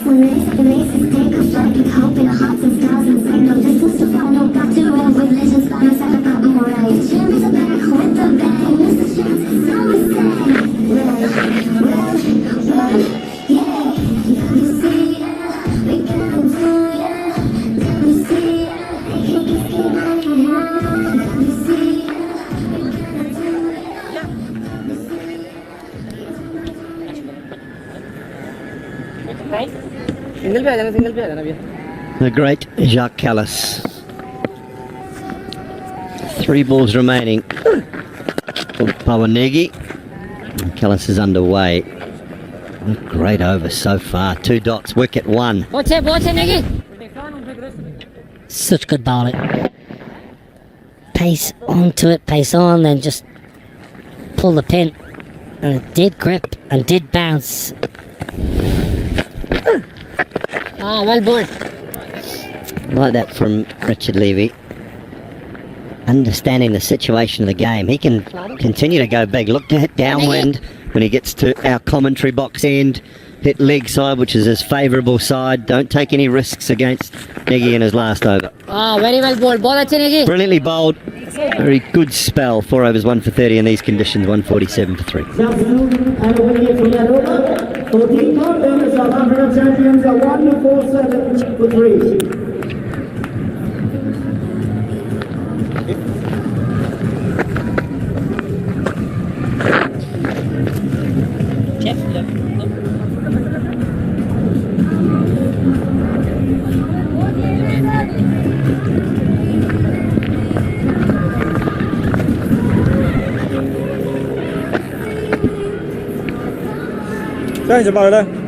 When the races take off, like hope in hearts and stars and signal. Just to find out back to roll with legends, like a button right. Cherries are back with the bang. Mr. Chance is always saying, run, yeah. We gotta do ya. We see ya. They can't escape my hand. We see ya. The great Jacques Callis. 3 balls remaining for Power Nagy. Callis is underway. A great over so far. 2 dots, wicket 1. What's it, Nagy? Such good bowling. Pace onto it, pace on, then just pull the pin. And it did grip and did bounce. Ah, well done. Like that from Richard Levy. Understanding the situation of the game. He can continue to go big. Look to hit downwind when he gets to our commentary box end. Hit leg side, which is his favourable side. Don't take any risks against Nagy in his last over. Ah, very well bowled. Ball at Nagy. Brilliantly bowled. Very good spell. 4 overs, 1 for 30 in these conditions. 147 for 3. So team Northern, the South African champions, are 147 for 3.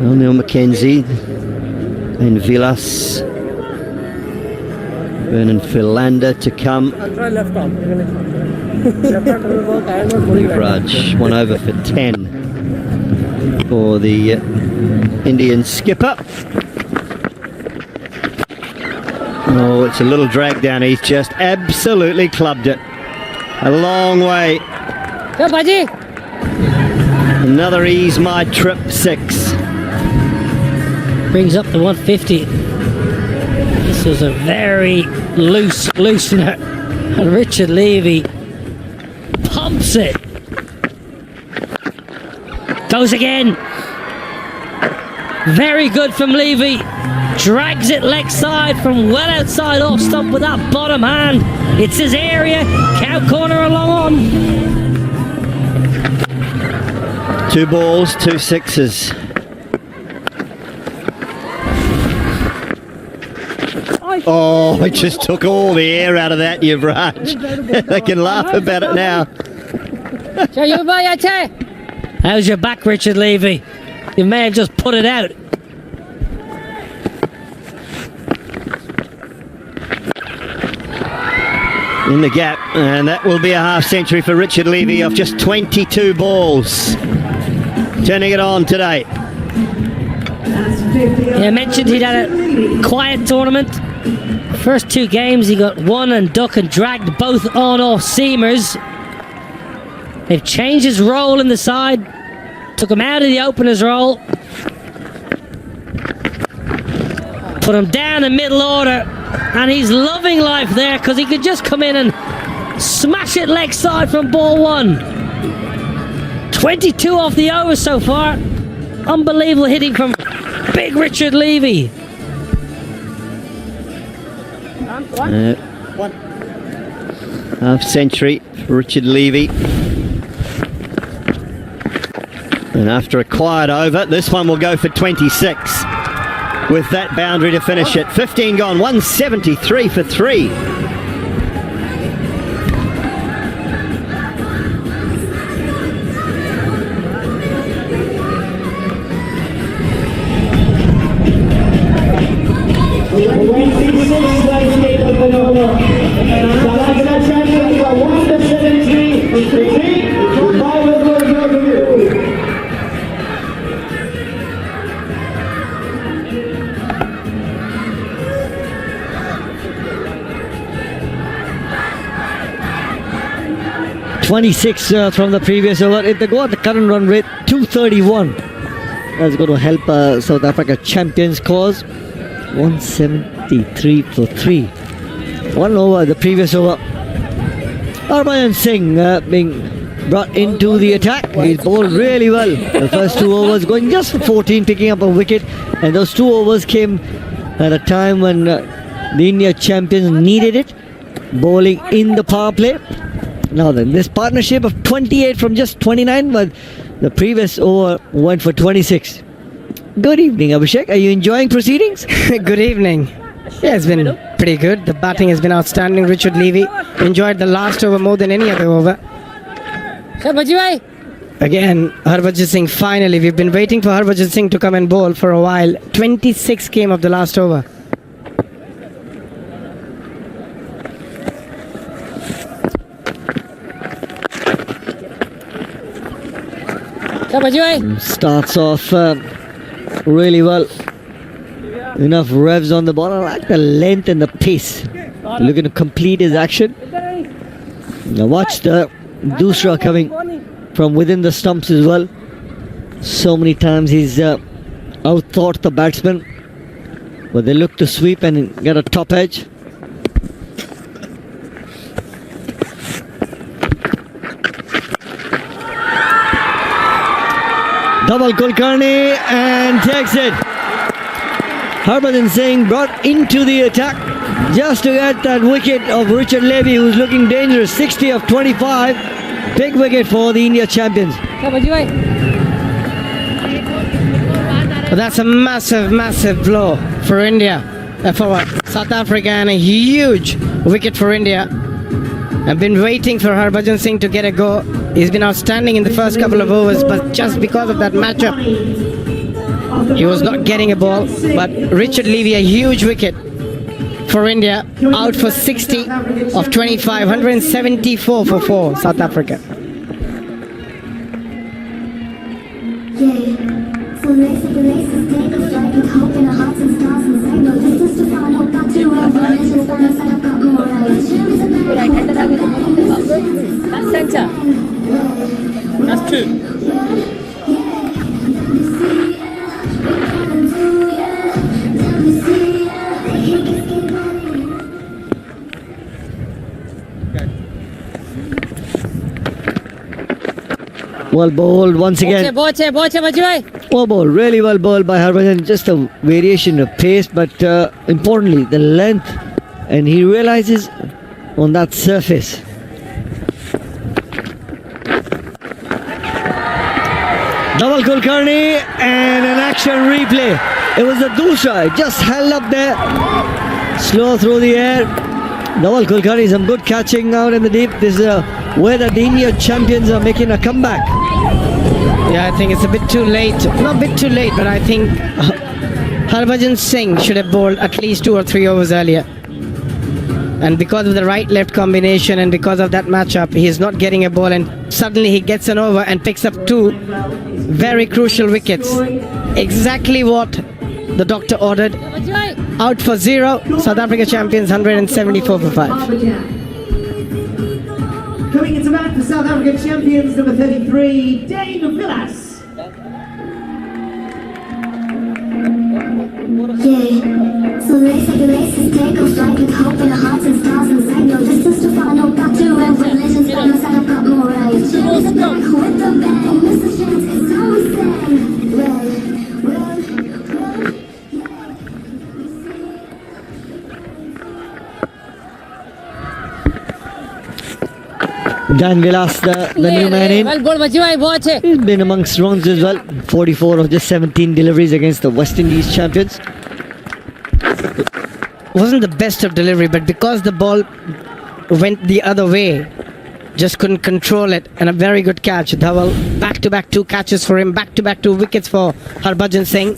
Neil McKenzie and Villas. Vernon Philander to come. Raj, 1 over for 10 for the Indian skipper. Oh, it's a little drag down. He's just absolutely clubbed it. A long way. Go, buddy. Another ease my trip 6. Brings up the 150. This This was a very loose loosener. And Richard Levy pumps it. Goes again. Very good from Levy. Drags it leg side from well outside off stump with that bottom hand. It's his area. Cow corner along on. 2 balls, 2 sixes. Oh, I just took all the air out of that, Yuvraj. They can laugh about it now. How's your back, Richard Levy? You may have just put it out. In the gap, and that will be a half century for Richard Levy off just 22 balls. Turning it on today. Yeah, I mentioned he'd had a quiet tournament. First 2 games he got 1 and duck and dragged both on off seamers. They've changed his role in the side. Took him out of the opener's role. Put him down in middle order. And he's loving life there because he could just come in and smash it leg side from ball 1. 22 off the over so far. Unbelievable hitting from big Richard Levy. Half century for Richard Levy. And after a quiet over, this one will go for 26. With that boundary to finish it. 15 gone, 173 for 3. From the previous over. If they go at the current run rate, 231. That's going to help South Africa champions cause. 173 for 3. 1 over the previous over. Harbhajan Singh being brought into the attack. He's bowled really well. The first 2 overs going just for 14, picking up a wicket. And those 2 overs came at a time when the India champions needed it. Bowling in the power play. Now then, this partnership of 28 from just 29, but the previous over went for 26. Good evening, Abhishek. Are you enjoying proceedings? Good evening. Yeah, it's been pretty good. The batting has been outstanding. Richard Levy enjoyed the last over more than any other over. Again, Harbhajan Singh finally. We've been waiting for Harbhajan Singh to come and bowl for a while. 26 came of the last over. Starts off really well. Enough revs on the ball. I like the length and the pace. Looking to complete his action. Now watch the Dusra coming from within the stumps as well. So many times he's outthought the batsman. But they look to sweep and get a top edge. Double Kulkarni and takes it. Harbhajan Singh brought into the attack just to get that wicket of Richard Levy, who's looking dangerous. 60 of 25. Big wicket for the India champions. Well, that's a massive, massive blow for India, for South Africa, and a huge wicket for India. I've been waiting for Harbhajan Singh to get a go. He's been outstanding in the first couple of overs, but just because of that matchup, he was not getting a ball. But Richard Levy, a huge wicket for India, out for 60 of 25, 174 for 4, South Africa. So lace up the laces, take a flight with hope in our hearts and stars and say no distance to find hope got to run for it is one that I've got more That's center. That's 2. Well bowled once again. Well bowled, really well bowled by Harbhajan. Just a variation of pace, but importantly, the length. And he realizes on that surface. Dhaval Kulkarni and an action replay. It was a dusra, just held up there. Slow through the air. Dhaval Kulkarni, some good catching out in the deep. This is where the India champions are making a comeback. Yeah, I think it's a bit too late. Not a bit too late, but I think Harbhajan Singh should have bowled at least 2 or 3 overs earlier. And because of the right-left combination and because of that matchup, he is not getting a ball, and suddenly he gets an over and picks up 2 very crucial wickets. Exactly what the doctor ordered. Out for 0. South Africa champions 174 for 5. Coming into bat for South Africa champions, number 33, Dane Villas. Yeah, so they say the races take off like with hope in the hearts and stars and signal distance to follow, got to run with legends, but no sign I've got more right. It's back with the bang, miss a chance, cause so sad. Well. Dan Vilas, the new man in. He's been amongst runs as well. 44 of just 17 deliveries against the West Indies champions. Wasn't the best of delivery, but because the ball went the other way, just couldn't control it, and a very good catch. Dhaval, back-to-back 2 catches for him, back-to-back 2 wickets for Harbhajan Singh.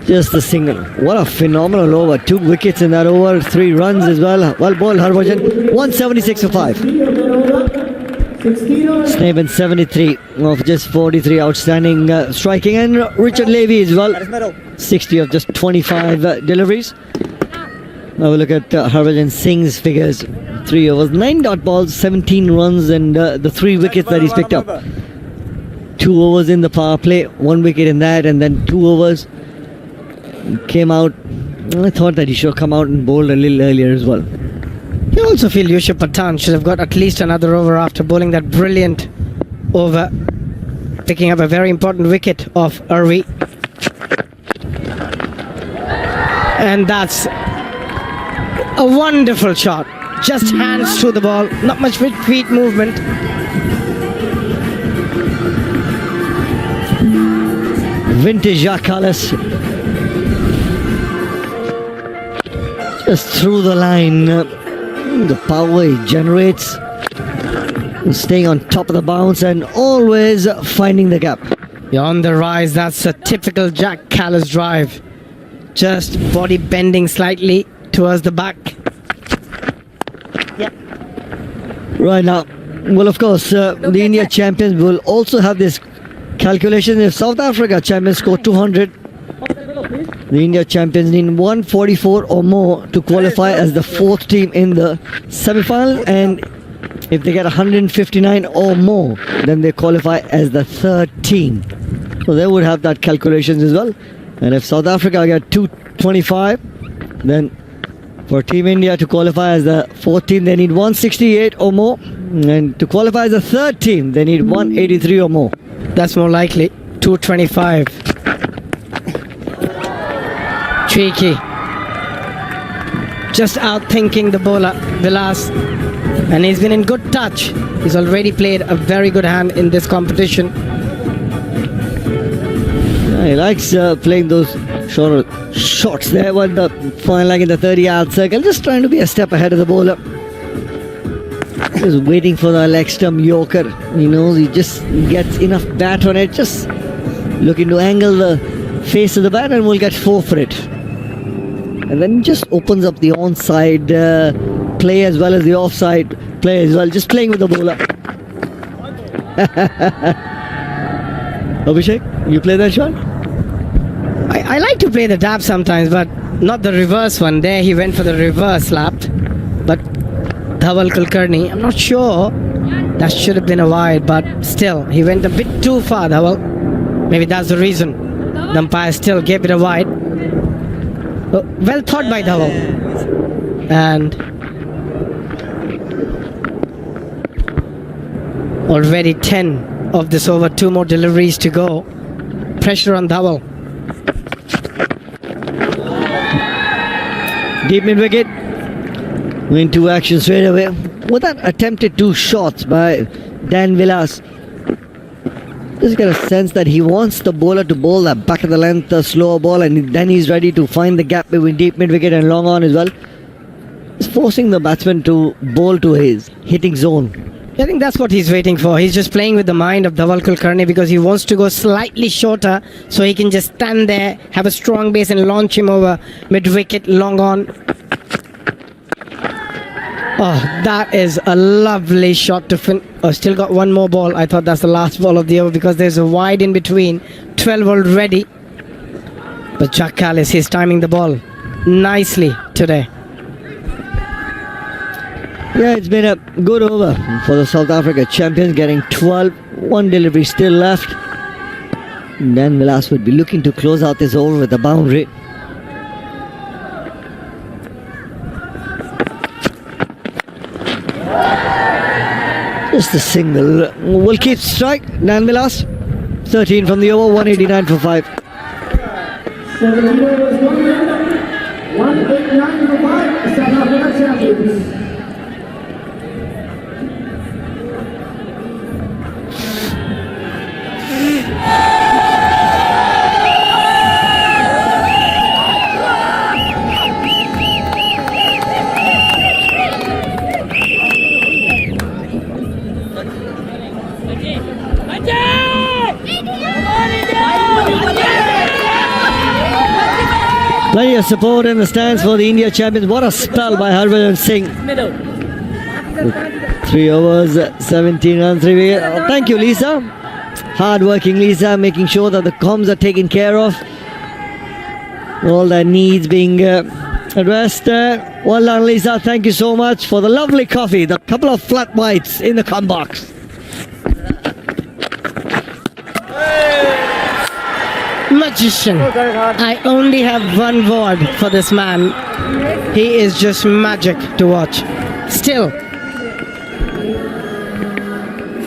Just the single. What a phenomenal over. 2 wickets in that over, 3 runs as well. Well bowled, Harbhajan. 176 for 5. Snaben 73 of just 43. Outstanding striking. And Richard Levy as well. 60 of just 25 deliveries. Now we look at Harbhajan Singh's figures. 3 overs, 9 dot balls, 17 runs, and the 3 wickets that he's picked up. 2 overs in the power play, 1 wicket in that, and then 2 overs. Came out. I thought that he should have come out and bowled a little earlier as well. You also feel Yusuf Pathan should have got at least another over after bowling that brilliant over, picking up a very important wicket off Urvi. And that's a wonderful shot. Just hands through the ball, not much feet movement. Vintage Jacques Kallis. Just through the line, the power he generates, staying on top of the bounce and always finding the gap. You're on the rise. That's a typical Jacques Kallis drive. Just body bending slightly towards the back. Yeah. Right now, well, of course, the India champions will also have this calculation. If South Africa champions score 200, the India champions need 144 or more to qualify as the 4th team in the semi-final, and if they get 159 or more, then they qualify as the 3rd team. So they would have that calculations as well. And if South Africa get 225, then for Team India to qualify as the 4th team, they need 168 or more, and to qualify as the 3rd team, they need 183 or more. That's more likely. 225. Cheeky. Just outthinking the bowler, Vilas. And he's been in good touch. He's already played a very good hand in this competition. Yeah, he likes playing those short shots there when the fine leg in the 30-yard circle. Just trying to be a step ahead of the bowler. Just waiting for the leg stump yorker. He knows he just gets enough bat on it. Just looking to angle the face of the bat and we'll get 4 for it. And then just opens up the onside play as well as the offside play as well. Just playing with the bowler. Abhishek, you play that shot? I like to play the dab sometimes, but not the reverse one. There he went for the reverse lapped. But Dhaval Kulkarni, I'm not sure. That should have been a wide, but still, he went a bit too far, Dhaval. Maybe that's the reason. The umpire still gave it a wide. Well thought by Dhaval. And already 10 of this over, 2 more deliveries to go. Pressure on Dhaval. Deep mid wicket. Into action straight away. With that attempted 2 shots by Dan Villas. Just get a sense that he wants the bowler to bowl that back of the length, slower ball, and then he's ready to find the gap between deep mid wicket and long on as well. He's forcing the batsman to bowl to his hitting zone. I think that's what he's waiting for. He's just playing with the mind of Dhaval Kulkarni because he wants to go slightly shorter so he can just stand there, have a strong base and launch him over mid-wicket, long on. Oh, that is a lovely shot to fin. Oh, still got 1 more ball. I thought that's the last ball of the over because there's a wide in between. 12 already. But Jack Callis, he's timing the ball nicely today. Yeah, it's been a good over for the South Africa champions, getting 12. 1 delivery still left. Dan Villas would be looking to close out this over with a boundary. Just a single. Will keep strike. Dan Villas. 13 from the over, 189 for 5. 17 overs, 1 minute, 189 for 5. South Africa champions. Plenty of support in the stands for the India champions. What a spell by Harbhajan Singh. 3 overs, 17 runs, 3 wickets. Thank you, Lisa. Hard-working Lisa, making sure that the comms are taken care of. All their needs being addressed. Well done, Lisa. Thank you so much for the lovely coffee. The couple of flat whites in the com box. Magician. I only have 1 word for this man. He is just magic to watch. Still.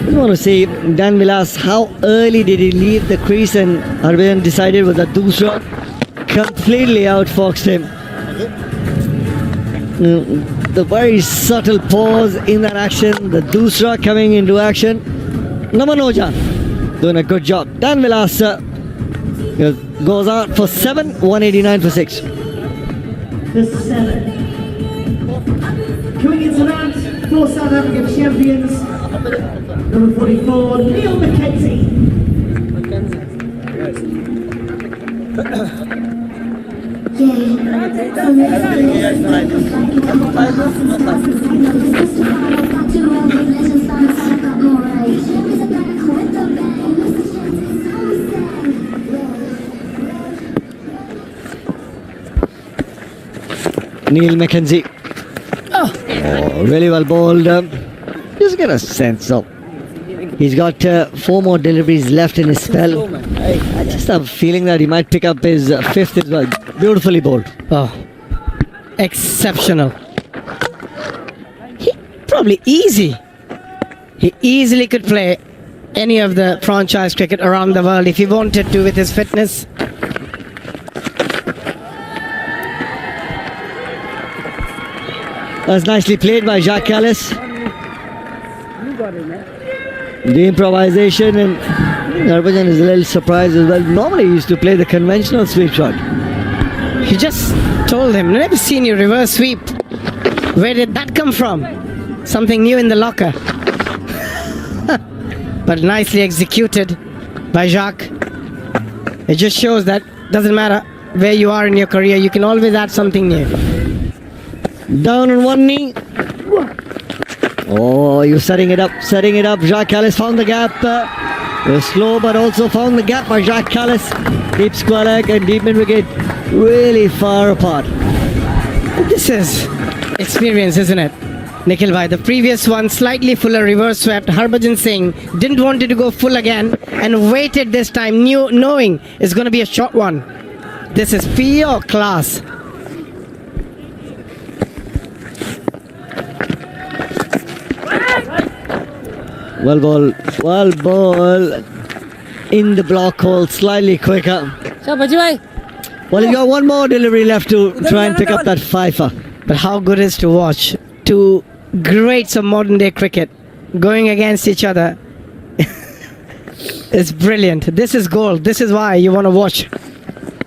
I want to see Dan Villas, how early did he leave the crease, and Harbhajan decided with a doosra, completely outfoxed him. The very subtle pause in that action, the doosra coming into action. Namanoja doing a good job. Dan Villas goes out for 7, 189 for 6. The 7. Coming into that for South African champions, number 44, Neil Mackenzie. Neil Mackenzie. Oh, really well bowled. Just get a sense of. He's got 4 more deliveries left in his spell. I just have a feeling that he might pick up his 5th as well. Beautifully bowled. Oh, exceptional. Probably easy. He easily could play any of the franchise cricket around the world if he wanted to with his fitness. That's nicely played by Jacques Callis. The improvisation, and Harbhajan is a little surprised as well. Normally he used to play the conventional sweep shot. He just told him, never seen you reverse sweep. Where did that come from? Something new in the locker. But nicely executed by Jacques. It just shows that doesn't matter where you are in your career, you can always add something new. Down on one knee. Oh, you're setting it up. Jacques Callis found the gap. Slow, but also found the gap by Jacques Callis. Deep square leg and deep mid wicket. Really far apart. This is experience, isn't it? Nikhil bhai, the previous one slightly fuller reverse swept. Harbhajan Singh didn't want it to go full again and waited this time, knowing it's going to be a short one. This is pure class. Well ball. In the block hole, slightly quicker. Well, you got one more delivery left to try and pick up that fifer. But how good is to watch two greats of modern day cricket going against each other? It's brilliant. This is gold. This is why you want to watch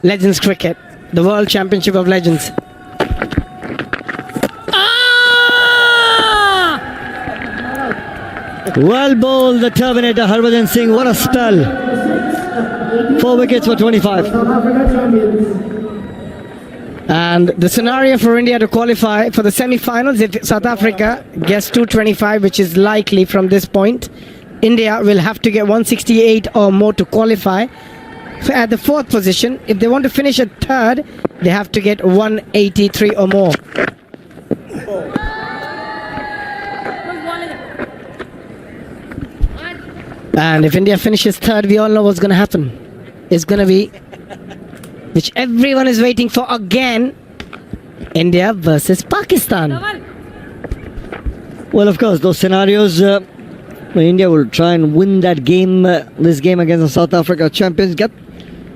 Legends Cricket, the World Championship of Legends. Well bowled, the Terminator, Harbhajan Singh. What a spell. 4 wickets for 25. And the scenario for India to qualify for the semi-finals, if South Africa gets 225, which is likely from this point, India will have to get 168 or more to qualify. So at the 4th position, if they want to finish at 3rd, they have to get 183 or more. And if India finishes 3rd, we all know what's going to happen. It's going to be, which everyone is waiting for again, India versus Pakistan. Well, of course, those scenarios, India will try and win that game, this game against the South Africa champions, get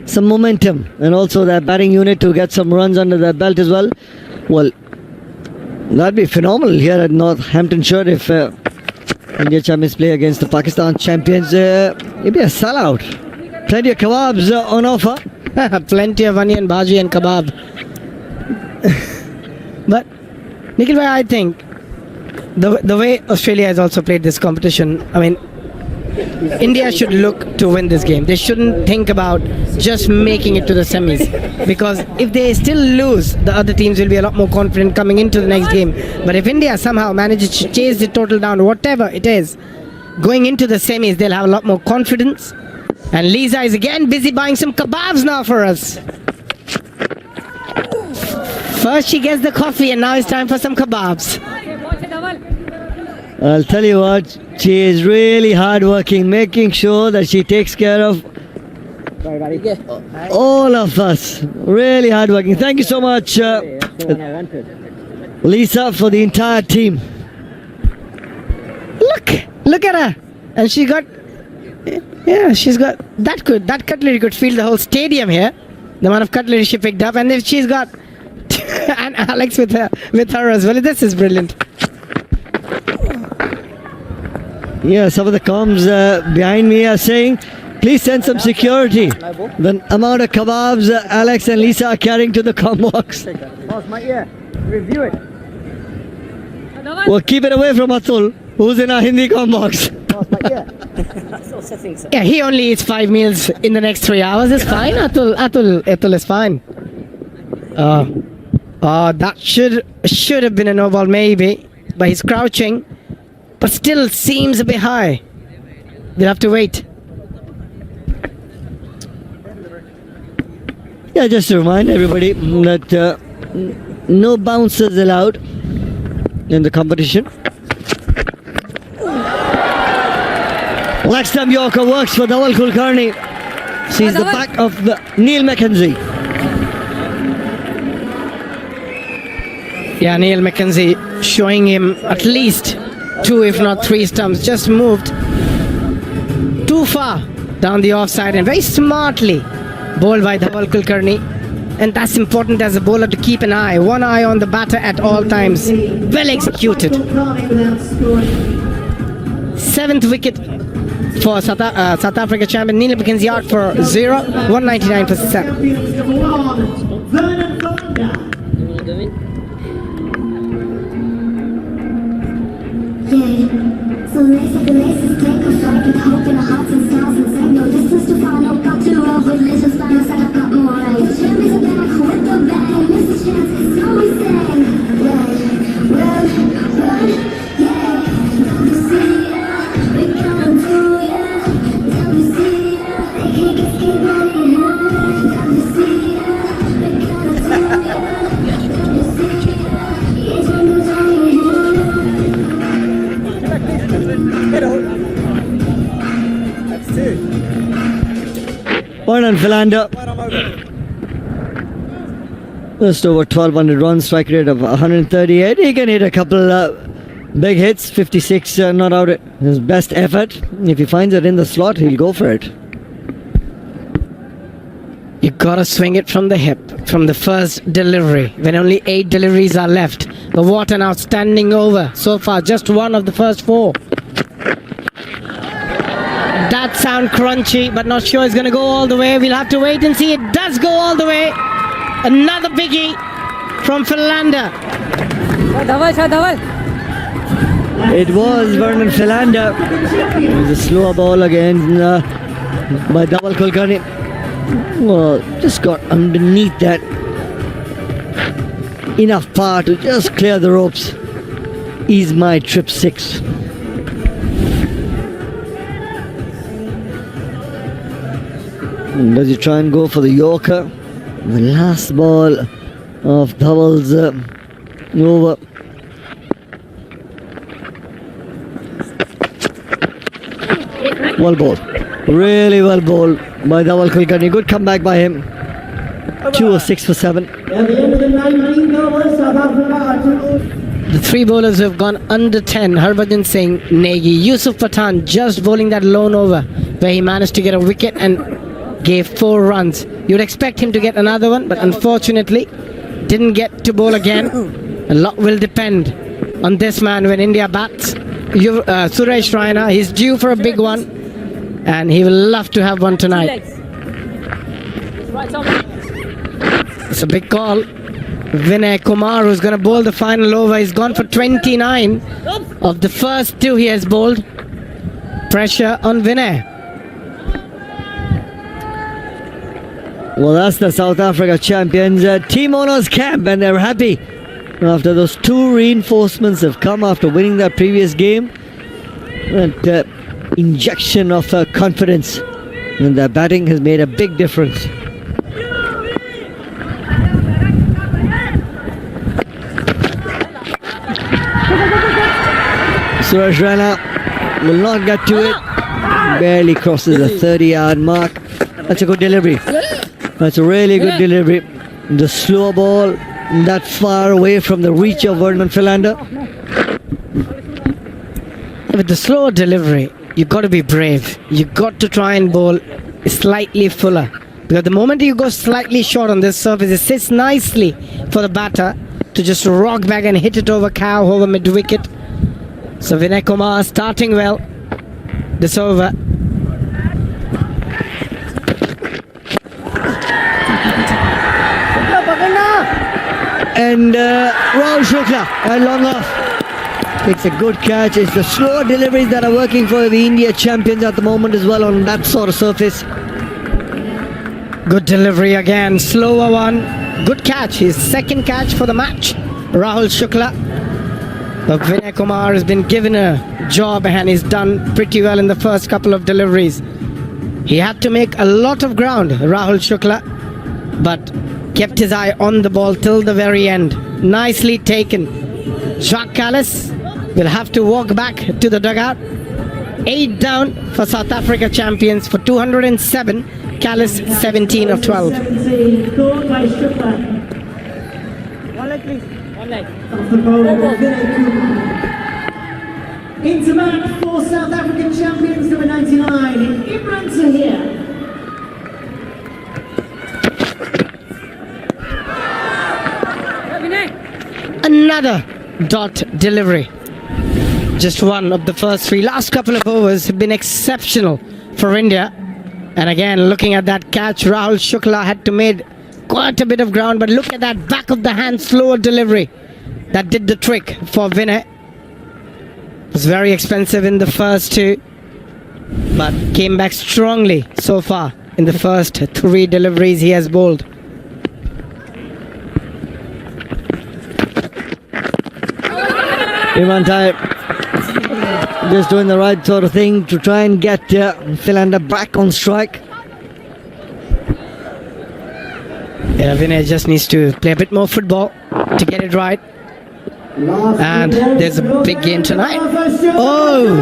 some momentum, and also their batting unit to get some runs under their belt as well. Well, that'd be phenomenal here at Northamptonshire if India champions play against the Pakistan champions. It'd be a sellout. Plenty of kebabs on offer. Plenty of onion bhaji and kebab. But Nikhil bhai, I think the way Australia has also played this competition, I mean, India should look to win this game. They shouldn't think about just making it to the semis, because if they still lose, the other teams will be a lot more confident coming into the next game. But if India somehow manages to chase the total down, whatever it is, going into the semis, they'll have a lot more confidence. And Lisa is again busy buying some kebabs now for us. First she gets the coffee and now it's time for some kebabs. I'll tell you what, she is really hardworking, making sure that she takes care of all of us. Really hardworking. Thank you so much, Lisa, for the entire team. Look at her. And she got, yeah, she's got that cutlery could fill the whole stadium here. The amount of cutlery she picked up, and if she's got and Alex with her as well. This is brilliant. Yeah, some of the comms behind me are saying, please send some security. The amount of kebabs Alex and Lisa are carrying to the comm box. Review it. Well, keep it away from Atul, who's in our Hindi comm box. Yeah, he only eats 5 meals in the next 3 hours. It's fine. Atul is fine. That should have been a no ball maybe, but he's crouching, but still seems a bit high. We'll have to wait. Yeah, just to remind everybody that no bouncers allowed in the competition. Leg stump Yorker works for Dhaval Kulkarni. Sees the back of Neil McKenzie. Yeah, Neil McKenzie showing him at least 2 if not 3 stumps. Just moved too far down the offside and very smartly bowled by Dhaval Kulkarni. And that's important as a bowler, to keep an eye, one eye on the batter at all times. Well executed. 7th wicket for South Africa champion. Neil McKenzie out for 0, 199 for 7. So lace up the laces, take a flight with hope in our hearts and stars and say no distance to find, no got to roll with legends, find us and I've got more right. The champions are back with the bang, miss a chance, it's always sang. Run, yeah. Don't you see ya, we coming through ya. Don't you see ya, they can't escape out of here. Don't you see ya, we coming through ya. Don't you see ya, each one goes on your head. That's 2. One on Philander. Just over 1,200 runs, strike rate of 138. He can hit a couple Big hits, 56 not out his best effort. If he finds it in the slot, he'll go for it. You gotta swing it from the hip, from the first delivery, when only 8 deliveries are left. But what an outstanding over so far, just one of the first 4. That sound crunchy, but not sure it's gonna go all the way. We'll have to wait and see. It does go all the way. Another biggie from Philander. It was Vernon Philander. It was a slower ball again by Dawal Kulkarni. Well, just got underneath that. Enough power to just clear the ropes. Ease my trip 6. And does he try and go for the Yorker? The last ball of Dawal's over. Well bowled. Really well bowled by Dawal Kulkarni. Good comeback by him. 2 of 6 for 7. The 3 bowlers who have gone under 10, Harbhajan Singh, Negi, Yusuf Pathan just bowling that lone over where he managed to get a wicket and gave 4 runs. You'd expect him to get another one, but unfortunately didn't get to bowl again. A lot will depend on this man when India bats. Suresh Raina, he's due for a big one, and he will love to have one tonight. It's a big call. Vinay Kumar, who's going to bowl the final over, he's gone for 29 of the first 2 he has bowled. Pressure on Vinay. Well, that's the South Africa champions team owners camp, and they're happy after those 2 reinforcements have come after winning their previous game. That injection of confidence in their batting has made a big difference. Suresh Raina will not get to it. Barely crosses the 30-yard mark. That's a good delivery. That's a really good delivery. The slow ball that far away from the reach of Vernon Philander. With the slow delivery, you've got to be brave. You've got to try and bowl slightly fuller. Because the moment you go slightly short on this surface, it sits nicely for the batter to just rock back and hit it over cow, over mid-wicket. So Vinay Kumar starting well this over. And Rahul Shukla at long off. It's a good catch. It's the slow deliveries that are working for the India champions at the moment as well on that sort of surface. Good delivery again. Slower one. Good catch. His second catch for the match. Rahul Shukla. But Vinay Kumar has been given a job and he's done pretty well in the first couple of deliveries. He had to make a lot of ground, Rahul Shukla, but kept his eye on the ball till the very end. Nicely taken. Jacques Kallis will have to walk back to the dugout. 8 down for South Africa champions for 207. Kallis 17 of 12. One leg, please. One leg. Into match for South African champions number 99, Imran Tahir. Another dot delivery. Just one of the first 3. Last couple of overs have been exceptional for India. And again, looking at that catch, Rahul Shukla had to make quite a bit of ground. But look at that back of the hand slower delivery. That did the trick for Vinay. It was very expensive in the first 2, but came back strongly so far in the first 3 deliveries he has bowled. Imran Tahir just doing the right sort of thing to try and get Philander back on strike. Yeah, Vinay just needs to play a bit more football to get it right. And there's a big game tonight. Oh!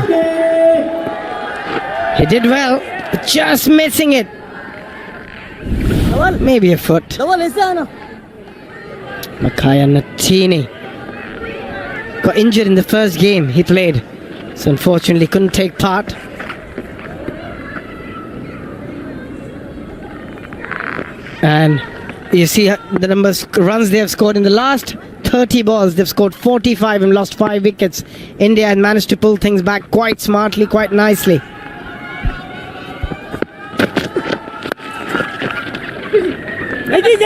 He did well, just missing it. Maybe a foot. Makaya Natini got injured in the first game he played, so unfortunately couldn't take part. And you see the runs they have scored in the last 30 balls. They've scored 45 and lost 5 wickets. India had managed to pull things back quite smartly, quite nicely.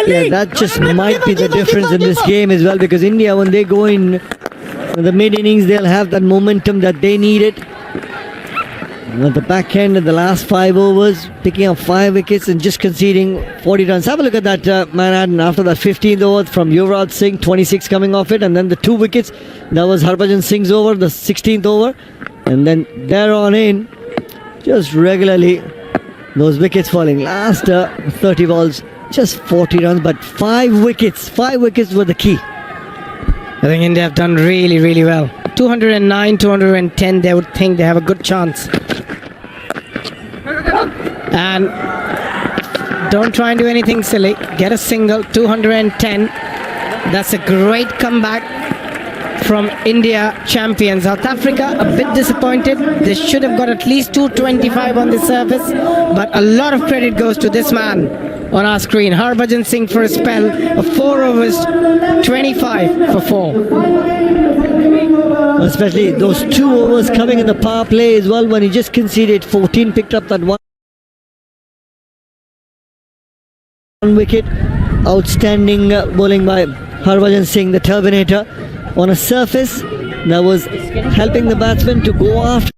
Yeah, that just might be the difference in this game as well, because India, when they go in the mid innings, they'll have that momentum that they needed. And at the back end in the last 5 overs, picking up 5 wickets and just conceding 40 runs. Have a look at that Manhattan after that 15th over from Yuvraj Singh, 26 coming off it, and then the 2 wickets. That was Harbhajan Singh's over, the 16th over. And then there on in, just regularly, those wickets falling. Last 30 balls, just 40 runs, but 5 wickets. 5 wickets were the key. I think India have done really, really well. 209, 210, they would think they have a good chance. And don't try and do anything silly. Get a single, 210. That's a great comeback from India champions. South Africa a bit disappointed. They should have got at least 225 on the surface, but a lot of credit goes to this man on our screen, Harbhajan Singh, for a spell of 4 overs, 25 for 4. Especially those 2 overs coming in the power play as well, when he just conceded 14, picked up that 1 wicket. Outstanding bowling by Harbhajan Singh, the Terminator, on a surface that was helping the batsman to go after.